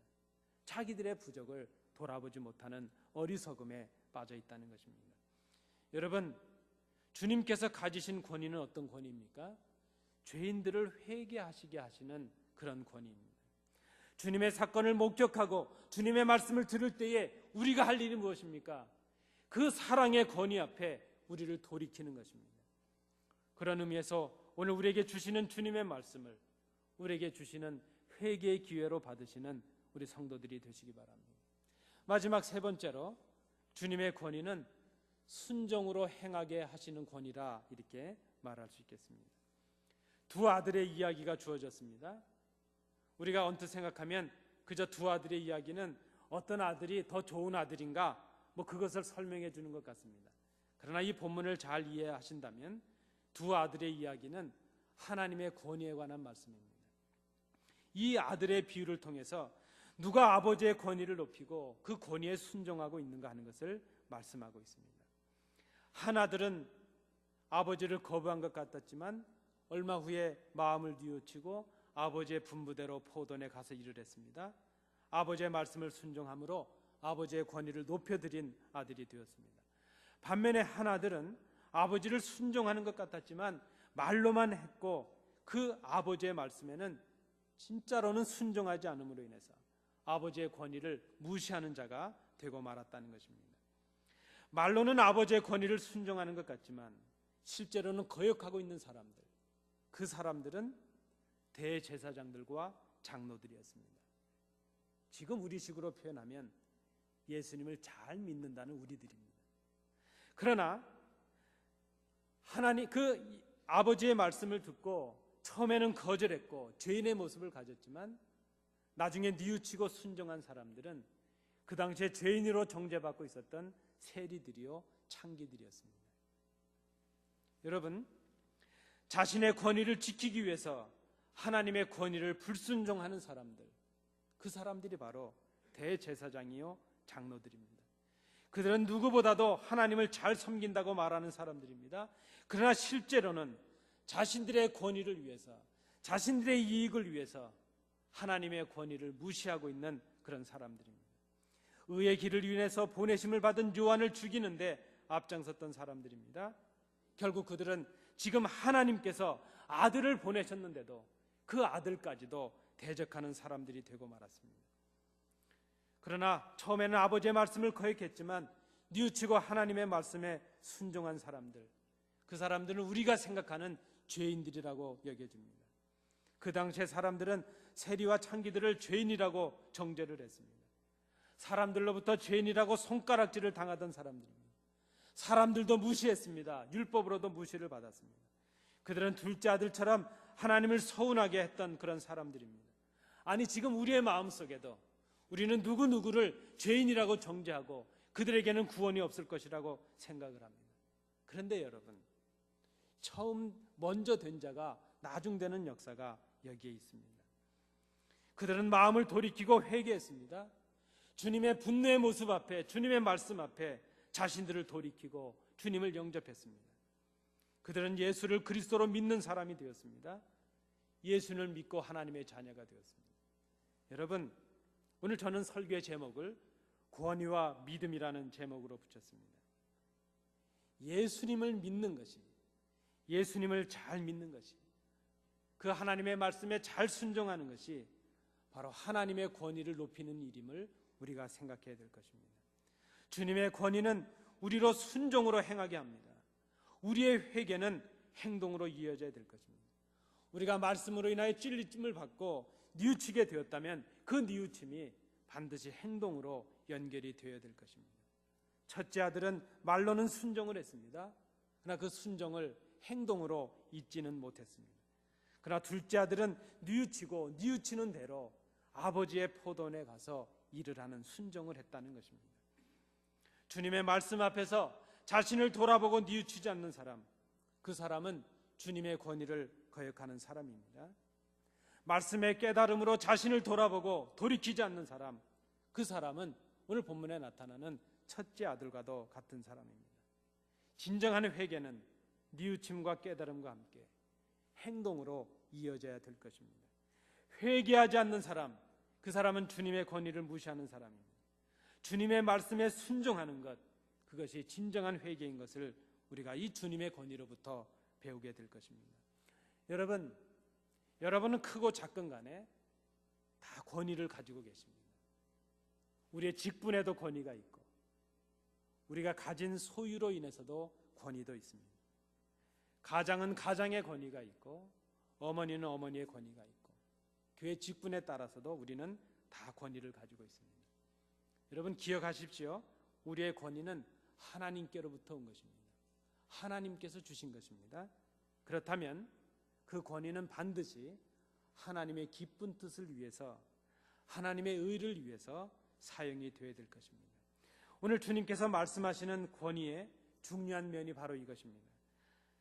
자기들의 부족을 돌아보지 못하는 어리석음에 빠져 있다는 것입니다. 여러분, 주님께서 가지신 권위는 어떤 권위입니까? 죄인들을 회개하시게 하시는 그런 권위입니다. 주님의 사건을 목격하고 주님의 말씀을 들을 때에 우리가 할 일이 무엇입니까? 그 사랑의 권위 앞에 우리를 돌이키는 것입니다. 그런 의미에서 오늘 우리에게 주시는 주님의 말씀을, 우리에게 주시는 회개의 기회로 받으시는 우리 성도들이 되시기 바랍니다. 마지막 세 번째로 주님의 권위는 순종으로 행하게 하시는 권위라 이렇게 말할 수 있겠습니다. 두 아들의 이야기가 주어졌습니다. 우리가 언뜻 생각하면 그저 두 아들의 이야기는 어떤 아들이 더 좋은 아들인가 그것을 설명해 주는 것 같습니다. 그러나 이 본문을 잘 이해하신다면 두 아들의 이야기는 하나님의 권위에 관한 말씀입니다. 이 아들의 비유를 통해서 누가 아버지의 권위를 높이고 그 권위에 순종하고 있는가 하는 것을 말씀하고 있습니다. 한 아들은 아버지를 거부한 것 같았지만 얼마 후에 마음을 뉘우치고 아버지의 분부대로 포도원에 가서 일을 했습니다. 아버지의 말씀을 순종함으로 아버지의 권위를 높여드린 아들이 되었습니다. 반면에 한 아들은 아버지를 순종하는 것 같았지만 말로만 했고 그 아버지의 말씀에는 진짜로는 순종하지 않음으로 인해서 아버지의 권위를 무시하는 자가 되고 말았다는 것입니다. 말로는 아버지의 권위를 순종하는 것 같지만 실제로는 거역하고 있는 사람들, 그 사람들은 대제사장들과 장로들이었습니다. 지금 우리식으로 표현하면 예수님을 잘 믿는다는 우리들입니다. 그러나 하나님 그 아버지의 말씀을 듣고 처음에는 거절했고 죄인의 모습을 가졌지만 나중에 뉘우치고 순종한 사람들은 그 당시에 죄인으로 정죄받고 있었던 세리들이요 창기들이었습니다. 여러분, 자신의 권위를 지키기 위해서 하나님의 권위를 불순종하는 사람들, 그 사람들이 바로 대제사장이요 장로들입니다. 그들은 누구보다도 하나님을 잘 섬긴다고 말하는 사람들입니다. 그러나 실제로는 자신들의 권위를 위해서, 자신들의 이익을 위해서 하나님의 권위를 무시하고 있는 그런 사람들입니다. 의의 길을 위해서 보내심을 받은 요한을 죽이는데 앞장섰던 사람들입니다. 결국 그들은 지금 하나님께서 아들을 보내셨는데도 그 아들까지도 대적하는 사람들이 되고 말았습니다. 그러나 처음에는 아버지의 말씀을 거역했지만 뉘우치고 하나님의 말씀에 순종한 사람들, 그 사람들은 우리가 생각하는 죄인들이라고 여겨집니다. 그 당시에 사람들은 세리와 창기들을 죄인이라고 정죄를 했습니다. 사람들로부터 죄인이라고 손가락질을 당하던 사람들입니다. 사람들도 무시했습니다. 율법으로도 무시를 받았습니다. 그들은 둘째 아들처럼 하나님을 서운하게 했던 그런 사람들입니다. 아니, 지금 우리의 마음속에도 우리는 누구누구를 죄인이라고 정죄하고 그들에게는 구원이 없을 것이라고 생각을 합니다. 그런데 여러분, 처음 먼저 된 자가 나중되는 역사가 여기에 있습니다. 그들은 마음을 돌이키고 회개했습니다. 주님의 분노의 모습 앞에, 주님의 말씀 앞에 자신들을 돌이키고 주님을 영접했습니다. 그들은 예수를 그리스도로 믿는 사람이 되었습니다. 예수를 믿고 하나님의 자녀가 되었습니다. 여러분, 오늘 저는 설교의 제목을 권위와 믿음이라는 제목으로 붙였습니다. 예수님을 믿는 것이, 예수님을 잘 믿는 것이, 그 하나님의 말씀에 잘 순종하는 것이 바로 하나님의 권위를 높이는 일임을 우리가 생각해야 될 것입니다. 주님의 권위는 우리로 순종으로 행하게 합니다. 우리의 회개는 행동으로 이어져야 될 것입니다. 우리가 말씀으로 인하여 찔림을 받고 뉘우치게 되었다면 그 뉘우침이 반드시 행동으로 연결이 되어야 될 것입니다. 첫째 아들은 말로는 순종을 했습니다. 그러나 그 순종을 행동으로 잊지는 못했습니다. 그러나 둘째 아들은 뉘우치고 뉘우치는 대로 아버지의 포도원에 가서 일을 하는 순종을 했다는 것입니다. 주님의 말씀 앞에서 자신을 돌아보고 뉘우치지 않는 사람, 그 사람은 주님의 권위를 거역하는 사람입니다. 말씀의 깨달음으로 자신을 돌아보고 돌이키지 않는 사람, 그 사람은 오늘 본문에 나타나는 첫째 아들과도 같은 사람입니다. 진정한 회개는 뉘우침과 깨달음과 함께 행동으로 이어져야 될 것입니다. 회개하지 않는 사람, 그 사람은 주님의 권위를 무시하는 사람입니다. 주님의 말씀에 순종하는 것, 그것이 진정한 회개인 것을 우리가 이 주님의 권위로부터 배우게 될 것입니다. 여러분은 크고 작건 간에 다 권위를 가지고 계십니다. 우리의 직분에도 권위가 있고 우리가 가진 소유로 인해서도 권위도 있습니다. 가장은 가장의 권위가 있고 어머니는 어머니의 권위가 있고 교회 직분에 따라서도 우리는 다 권위를 가지고 있습니다. 여러분 기억하십시오. 우리의 권위는 하나님께로부터 온 것입니다. 하나님께서 주신 것입니다. 그렇다면 그 권위는 반드시 하나님의 기쁜 뜻을 위해서, 하나님의 의를 위해서 사용이 되어야 될 것입니다. 오늘 주님께서 말씀하시는 권위의 중요한 면이 바로 이것입니다.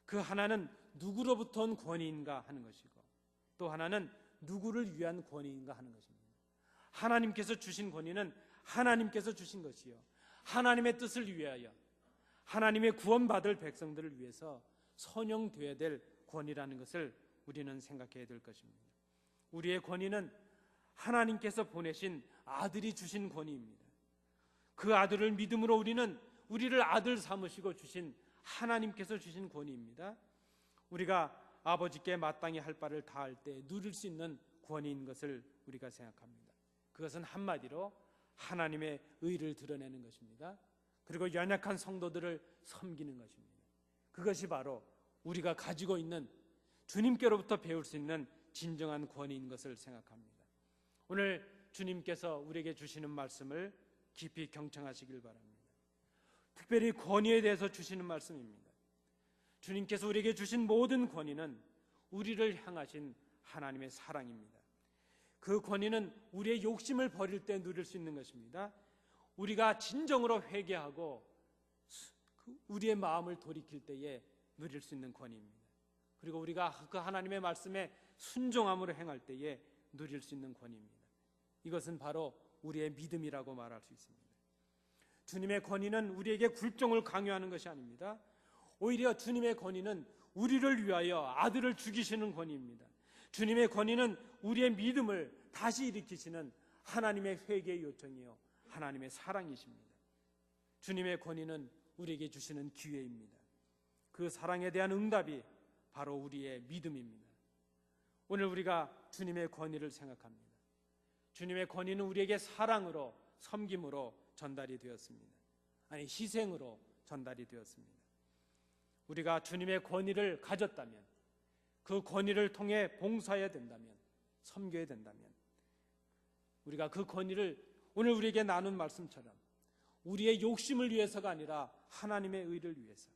그 하나는 누구로부터 온 권위인가 하는 것이고, 또 하나는 누구를 위한 권위인가 하는 것입니다. 하나님께서 주신 권위는 하나님께서 주신 것이요, 하나님의 뜻을 위하여, 하나님의 구원받을 백성들을 위해서 선용되어야 될 권위라는 것을 우리는 생각해야 될 것입니다. 우리의 권위는 하나님께서 보내신 아들이 주신 권위입니다. 그 아들을 믿음으로 우리를 아들 삼으시고 주신 하나님께서 주신 권위입니다. 우리가 아버지께 마땅히 할 바를 다할 때 누릴 수 있는 권위인 것을 우리가 생각합니다. 그것은 한마디로 하나님의 의를 드러내는 것입니다. 그리고 연약한 성도들을 섬기는 것입니다. 그것이 바로 우리가 가지고 있는, 주님께로부터 배울 수 있는 진정한 권위인 것을 생각합니다. 오늘 주님께서 우리에게 주시는 말씀을 깊이 경청하시길 바랍니다. 특별히 권위에 대해서 주시는 말씀입니다. 주님께서 우리에게 주신 모든 권위는 우리를 향하신 하나님의 사랑입니다. 그 권위는 우리의 욕심을 버릴 때 누릴 수 있는 것입니다. 우리가 진정으로 회개하고 우리의 마음을 돌이킬 때에 누릴 수 있는 권위입니다. 그리고 우리가 그 하나님의 말씀에 순종함으로 행할 때에 누릴 수 있는 권위입니다. 이것은 바로 우리의 믿음이라고 말할 수 있습니다. 주님의 권위는 우리에게 굴종을 강요하는 것이 아닙니다. 오히려 주님의 권위는 우리를 위하여 아들을 죽이시는 권위입니다. 주님의 권위는 우리의 믿음을 다시 일으키시는 하나님의 회개의 요청이요, 하나님의 사랑이십니다. 주님의 권위는 우리에게 주시는 기회입니다. 그 사랑에 대한 응답이 바로 우리의 믿음입니다. 오늘 우리가 주님의 권위를 생각합니다. 주님의 권위는 우리에게 사랑으로, 섬김으로 전달이 되었습니다. 아니, 희생으로 전달이 되었습니다. 우리가 주님의 권위를 가졌다면, 그 권위를 통해 봉사해야 된다면, 섬겨야 된다면, 우리가 그 권위를 오늘 우리에게 나눈 말씀처럼 우리의 욕심을 위해서가 아니라 하나님의 의를 위해서,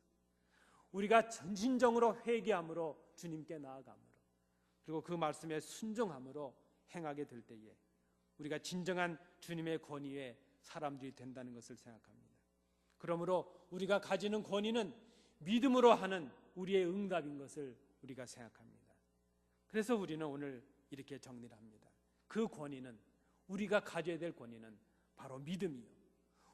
우리가 진정으로 회개함으로 주님께 나아감으로, 그리고 그 말씀에 순종함으로 행하게 될 때에 우리가 진정한 주님의 권위의 사람들이 된다는 것을 생각합니다. 그러므로 우리가 가지는 권위는 믿음으로 하는 우리의 응답인 것을 우리가 생각합니다. 그래서 우리는 오늘 이렇게 정리를 합니다. 그 권위는, 우리가 가져야 될 권위는 바로 믿음이요,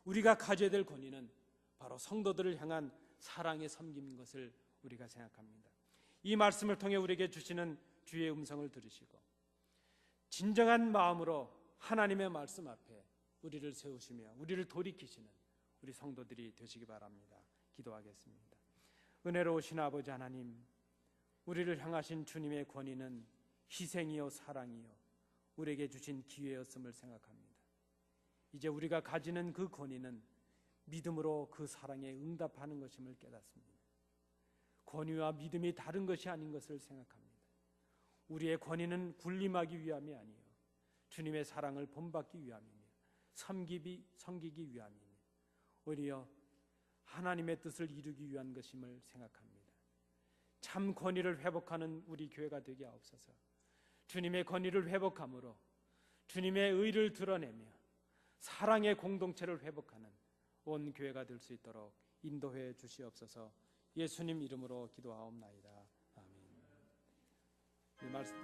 우리가 가져야 될 권위는 바로 성도들을 향한 사랑의 섬김인 것을 우리가 생각합니다. 이 말씀을 통해 우리에게 주시는 주의 음성을 들으시고 진정한 마음으로 하나님의 말씀 앞에 우리를 세우시며 우리를 돌이키시는 우리 성도들이 되시기 바랍니다. 기도하겠습니다. 은혜로우신 아버지 하나님, 우리를 향하신 주님의 권위는 희생이요 사랑이요 우리에게 주신 기회였음을 생각합니다. 이제 우리가 가지는 그 권위는 믿음으로 그 사랑에 응답하는 것임을 깨닫습니다. 권위와 믿음이 다른 것이 아닌 것을 생각합니다. 우리의 권위는 군림하기 위함이 아니요 주님의 사랑을 본받기 위함이며 섬기기 위함이며 오히려 하나님의 뜻을 이루기 위한 것임을 생각합니다. 참 권위를 회복하는 우리 교회가 되게 하옵소서. 주님의 권위를 회복함으로 주님의 의를 드러내며 사랑의 공동체를 회복하는 온 교회가 될 수 있도록 인도해 주시옵소서. 예수님 이름으로 기도하옵나이다. 아멘. 이 말씀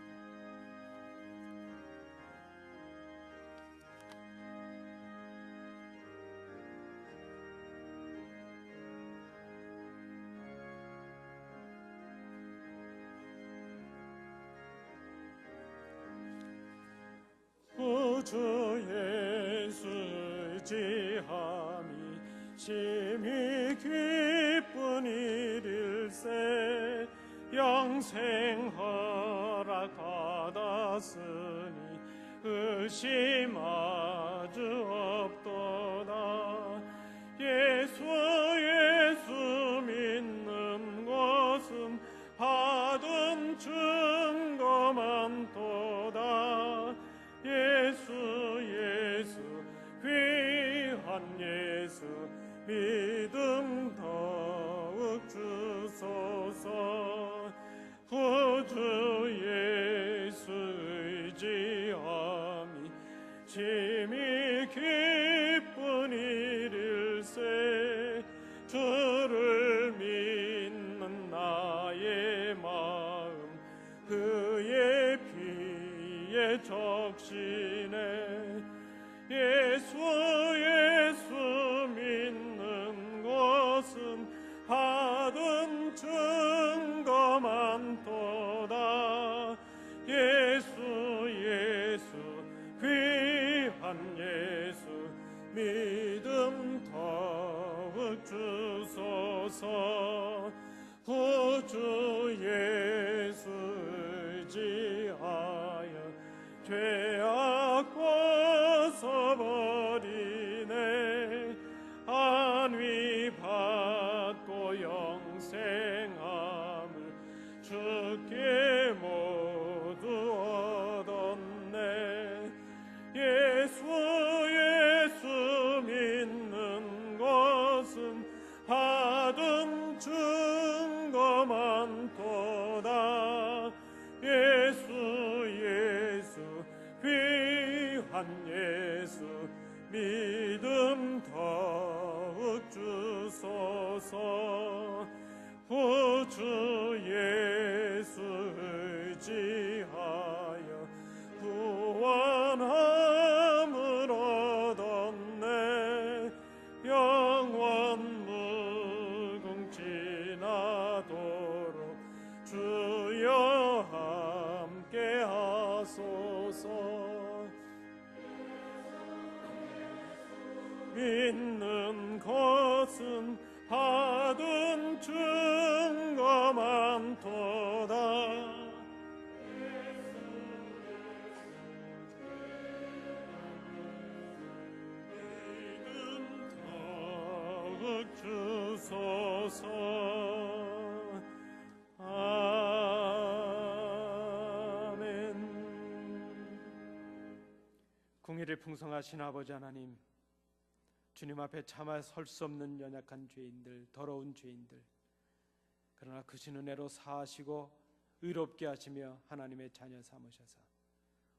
구주 예수 의지함이 심히 기쁜 일일세. 영생 허락받았으니 의심 아주 없도다. 예수 믿는 것은 받은 증거 많도다. 적시네 예수 믿는 것은 하든 증거 많도다 예수 귀한 예수 믿음 더욱 주소서 구주 예수 의지하여 죄악 벗어버리네 안위 받고 영생함을 주께 모두 얻었네 예수 믿는 것은 하든 증거 많도다 예수 귀한 예수 믿음 더욱 주소서 구주 예수 의지하여 구원함을 얻었네 영원 무궁지나도록 주여 함께 하소서 믿는 것은 하든 증거 많도다 믿음 더욱 주소서 아멘. 궁일을 풍성하신 아버지 하나님, 주님 앞에 참아 설 수 없는 연약한 죄인들, 더러운 죄인들, 그러나 크신 은혜로 사하시고 의롭게 하시며 하나님의 자녀 삼으셔서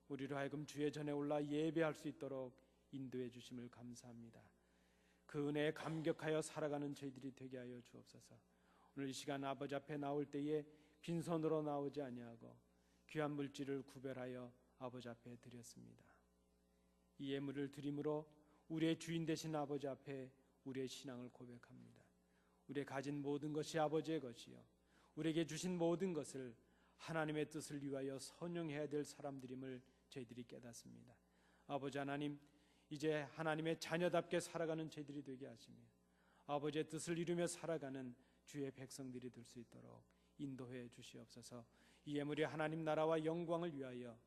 우리로 하여금 주의 전에 올라 예배할 수 있도록 인도해 주심을 감사합니다. 그 은혜에 감격하여 살아가는 저희들이 되게 하여 주옵소서. 오늘 이 시간 아버지 앞에 나올 때에 빈손으로 나오지 아니하고 귀한 물질을 구별하여 아버지 앞에 드렸습니다. 이 예물을 드림으로 우리의 주인 되신 아버지 앞에 우리의 신앙을 고백합니다. 우리의 가진 모든 것이 아버지의 것이요 우리에게 주신 모든 것을 하나님의 뜻을 위하여 선용해야 될 사람들임을 저희들이 깨닫습니다. 아버지 하나님, 이제 하나님의 자녀답게 살아가는 저희들이 되게 하시며 아버지의 뜻을 이루며 살아가는 주의 백성들이 될 수 있도록 인도해 주시옵소서. 이 예물이 하나님 나라와 영광을 위하여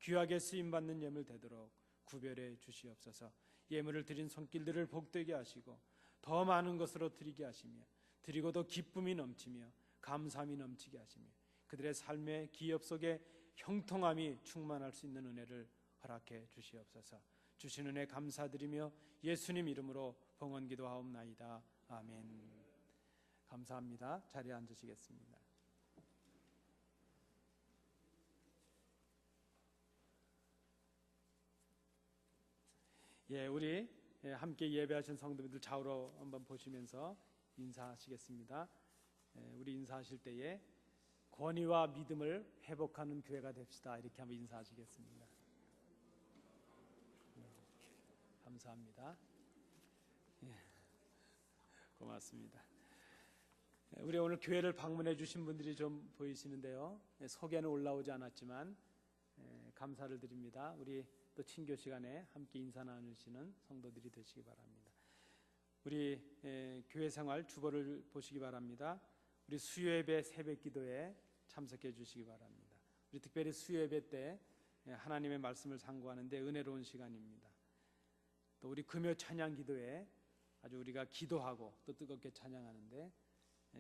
귀하게 쓰임받는 예물 되도록 구별해 주시옵소서. 예물을 드린 손길들을 복되게 하시고 더 많은 것으로 드리게 하시며 드리고도 기쁨이 넘치며 감사함이 넘치게 하시며 그들의 삶의 기업 속에 형통함이 충만할 수 있는 은혜를 허락해 주시옵소서. 주신 은혜 감사드리며 예수님 이름으로 봉헌 기도하옵나이다. 아멘. 감사합니다. 자리에 앉으시겠습니다. 우리 함께 예배하신 성도님들 좌우로 한번 보시면서 인사하시겠습니다. 우리 인사하실 때에 권위와 믿음을 회복하는 교회가 됩시다. 이렇게 한번 인사하시겠습니다. 감사합니다. 고맙습니다. 우리 오늘 교회를 방문해 주신 분들이 좀 보이시는데요. 소개는 올라오지 않았지만 감사를 드립니다. 우리 또 친교 시간에 함께 인사 나누시는 성도들이 되시기 바랍니다. 우리 교회 생활 주보를 보시기 바랍니다. 우리 수요예배 새벽기도에 참석해 주시기 바랍니다. 우리 특별히 수요예배 때 하나님의 말씀을 상고하는데 은혜로운 시간입니다. 또 우리 금요 찬양기도에 아주 우리가 기도하고 또 뜨겁게 찬양하는데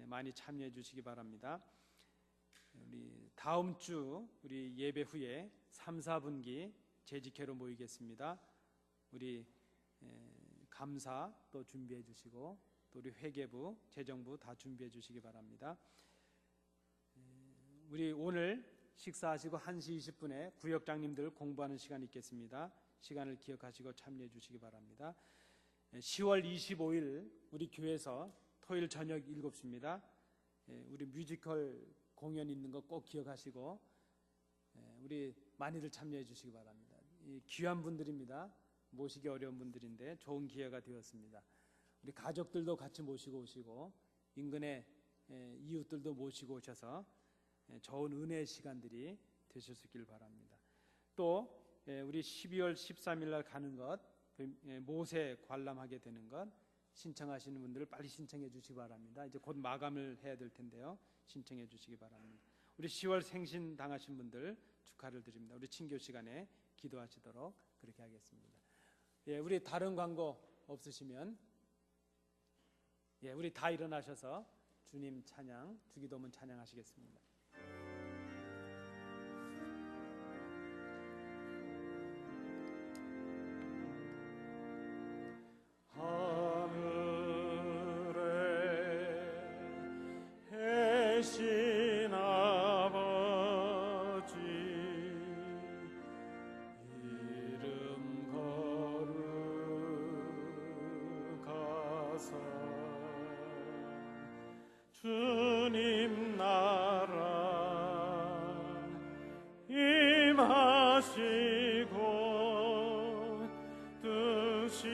많이 참여해 주시기 바랍니다. 우리 다음 주 우리 예배 후에 3, 4분기 재직회로 모이겠습니다. 우리 감사 또 준비해 주시고 또 우리 회계부, 재정부 다 준비해 주시기 바랍니다. 우리 오늘 식사하시고 1시 20분에 구역장님들 공부하는 시간이 있겠습니다. 시간을 기억하시고 참여해 주시기 바랍니다. 10월 25일 우리 교회에서 토요일 저녁 7시입니다. 우리 뮤지컬 공연 있는 거 꼭 기억하시고 우리 많이들 참여해 주시기 바랍니다. 귀한 분들입니다. 모시기 어려운 분들인데 좋은 기회가 되었습니다. 우리 가족들도 같이 모시고 오시고 인근의 이웃들도 모시고 오셔서 좋은 은혜의 시간들이 되실 수 있기를 바랍니다. 또 우리 12월 13일 날 가는 것, 모세 관람하게 되는 것 신청하시는 분들 빨리 신청해 주시기 바랍니다. 이제 곧 마감을 해야 될 텐데요. 신청해 주시기 바랍니다. 우리 10월 생신 당하신 분들 축하를 드립니다. 우리 친교 시간에 기도하시도록 그렇게 하겠습니다. 우리 다른 광고 없으시면 우리 다 일어나셔서 주님 찬양, 주기도문 찬양하시겠습니다. 신 아버지 이름 거룩하사 주님 나라 임하시고 뜻이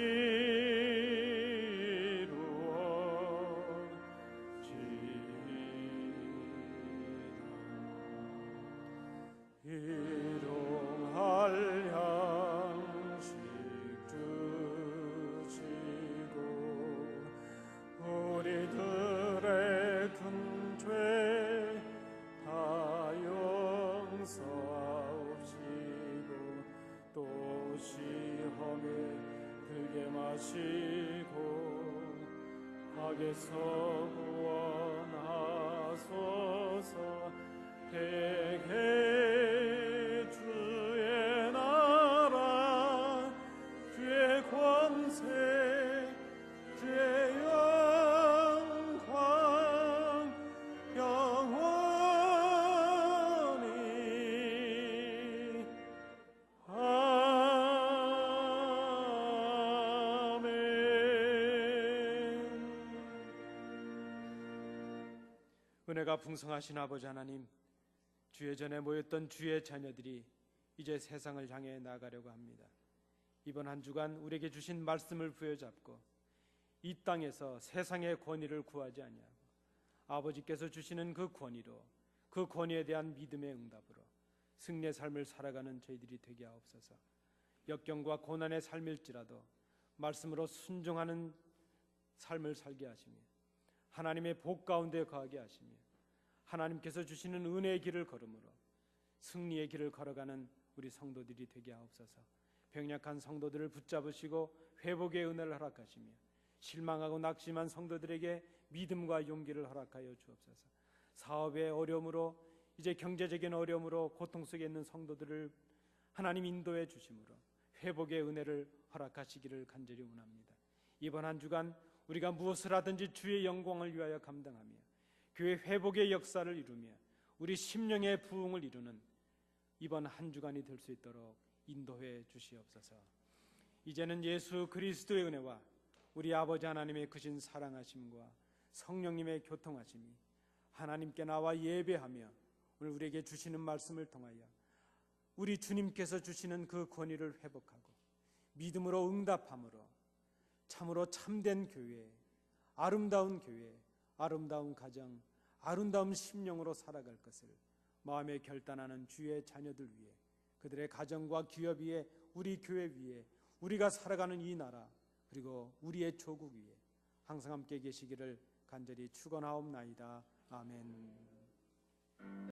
일용할 양식 주시고 우리들의 큰 죄 다 용서하옵시고 또 시험에 들게 마시고 악에서 구원하소서. 대개 주의 나라 주의 권세 주의 영광 영원히 아멘. 은혜가 풍성하신 아버지 하나님, 주의 전에 모였던 주의 자녀들이 이제 세상을 향해 나가려고 합니다. 이번 한 주간 우리에게 주신 말씀을 부여잡고 이 땅에서 세상의 권위를 구하지 아니하고 아버지께서 주시는 그 권위로, 그 권위에 대한 믿음의 응답으로 승리의 삶을 살아가는 저희들이 되게 하옵소서. 역경과 고난의 삶일지라도 말씀으로 순종하는 삶을 살게 하시며 하나님의 복 가운데 거하게 하시며 하나님께서 주시는 은혜의 길을 걸음으로 승리의 길을 걸어가는 우리 성도들이 되게 하옵소서. 병약한 성도들을 붙잡으시고 회복의 은혜를 허락하시며 실망하고 낙심한 성도들에게 믿음과 용기를 허락하여 주옵소서. 사업의 어려움으로, 이제 경제적인 어려움으로 고통 속에 있는 성도들을 하나님 인도해 주심으로 회복의 은혜를 허락하시기를 간절히 원합니다. 이번 한 주간 우리가 무엇을 하든지 주의 영광을 위하여 감당하며 교회 회복의 역사를 이루며 우리 심령의 부흥을 이루는 이번 한 주간이 될 수 있도록 인도해 주시옵소서. 이제는 예수 그리스도의 은혜와 우리 아버지 하나님의 크신 사랑하심과 성령님의 교통하심이 하나님께 나와 예배하며 오늘 우리에게 주시는 말씀을 통하여 우리 주님께서 주시는 그 권위를 회복하고 믿음으로 응답함으로 참으로 참된 교회, 아름다운 교회, 아름다운 가정, 아름다운 심령으로 살아갈 것을 마음에 결단하는 주의 자녀들 위해, 그들의 가정과 기업 위에, 우리 교회 위에, 우리가 살아가는 이 나라 그리고 우리의 조국 위에 항상 함께 계시기를 간절히 축원하옵나이다. 아멘.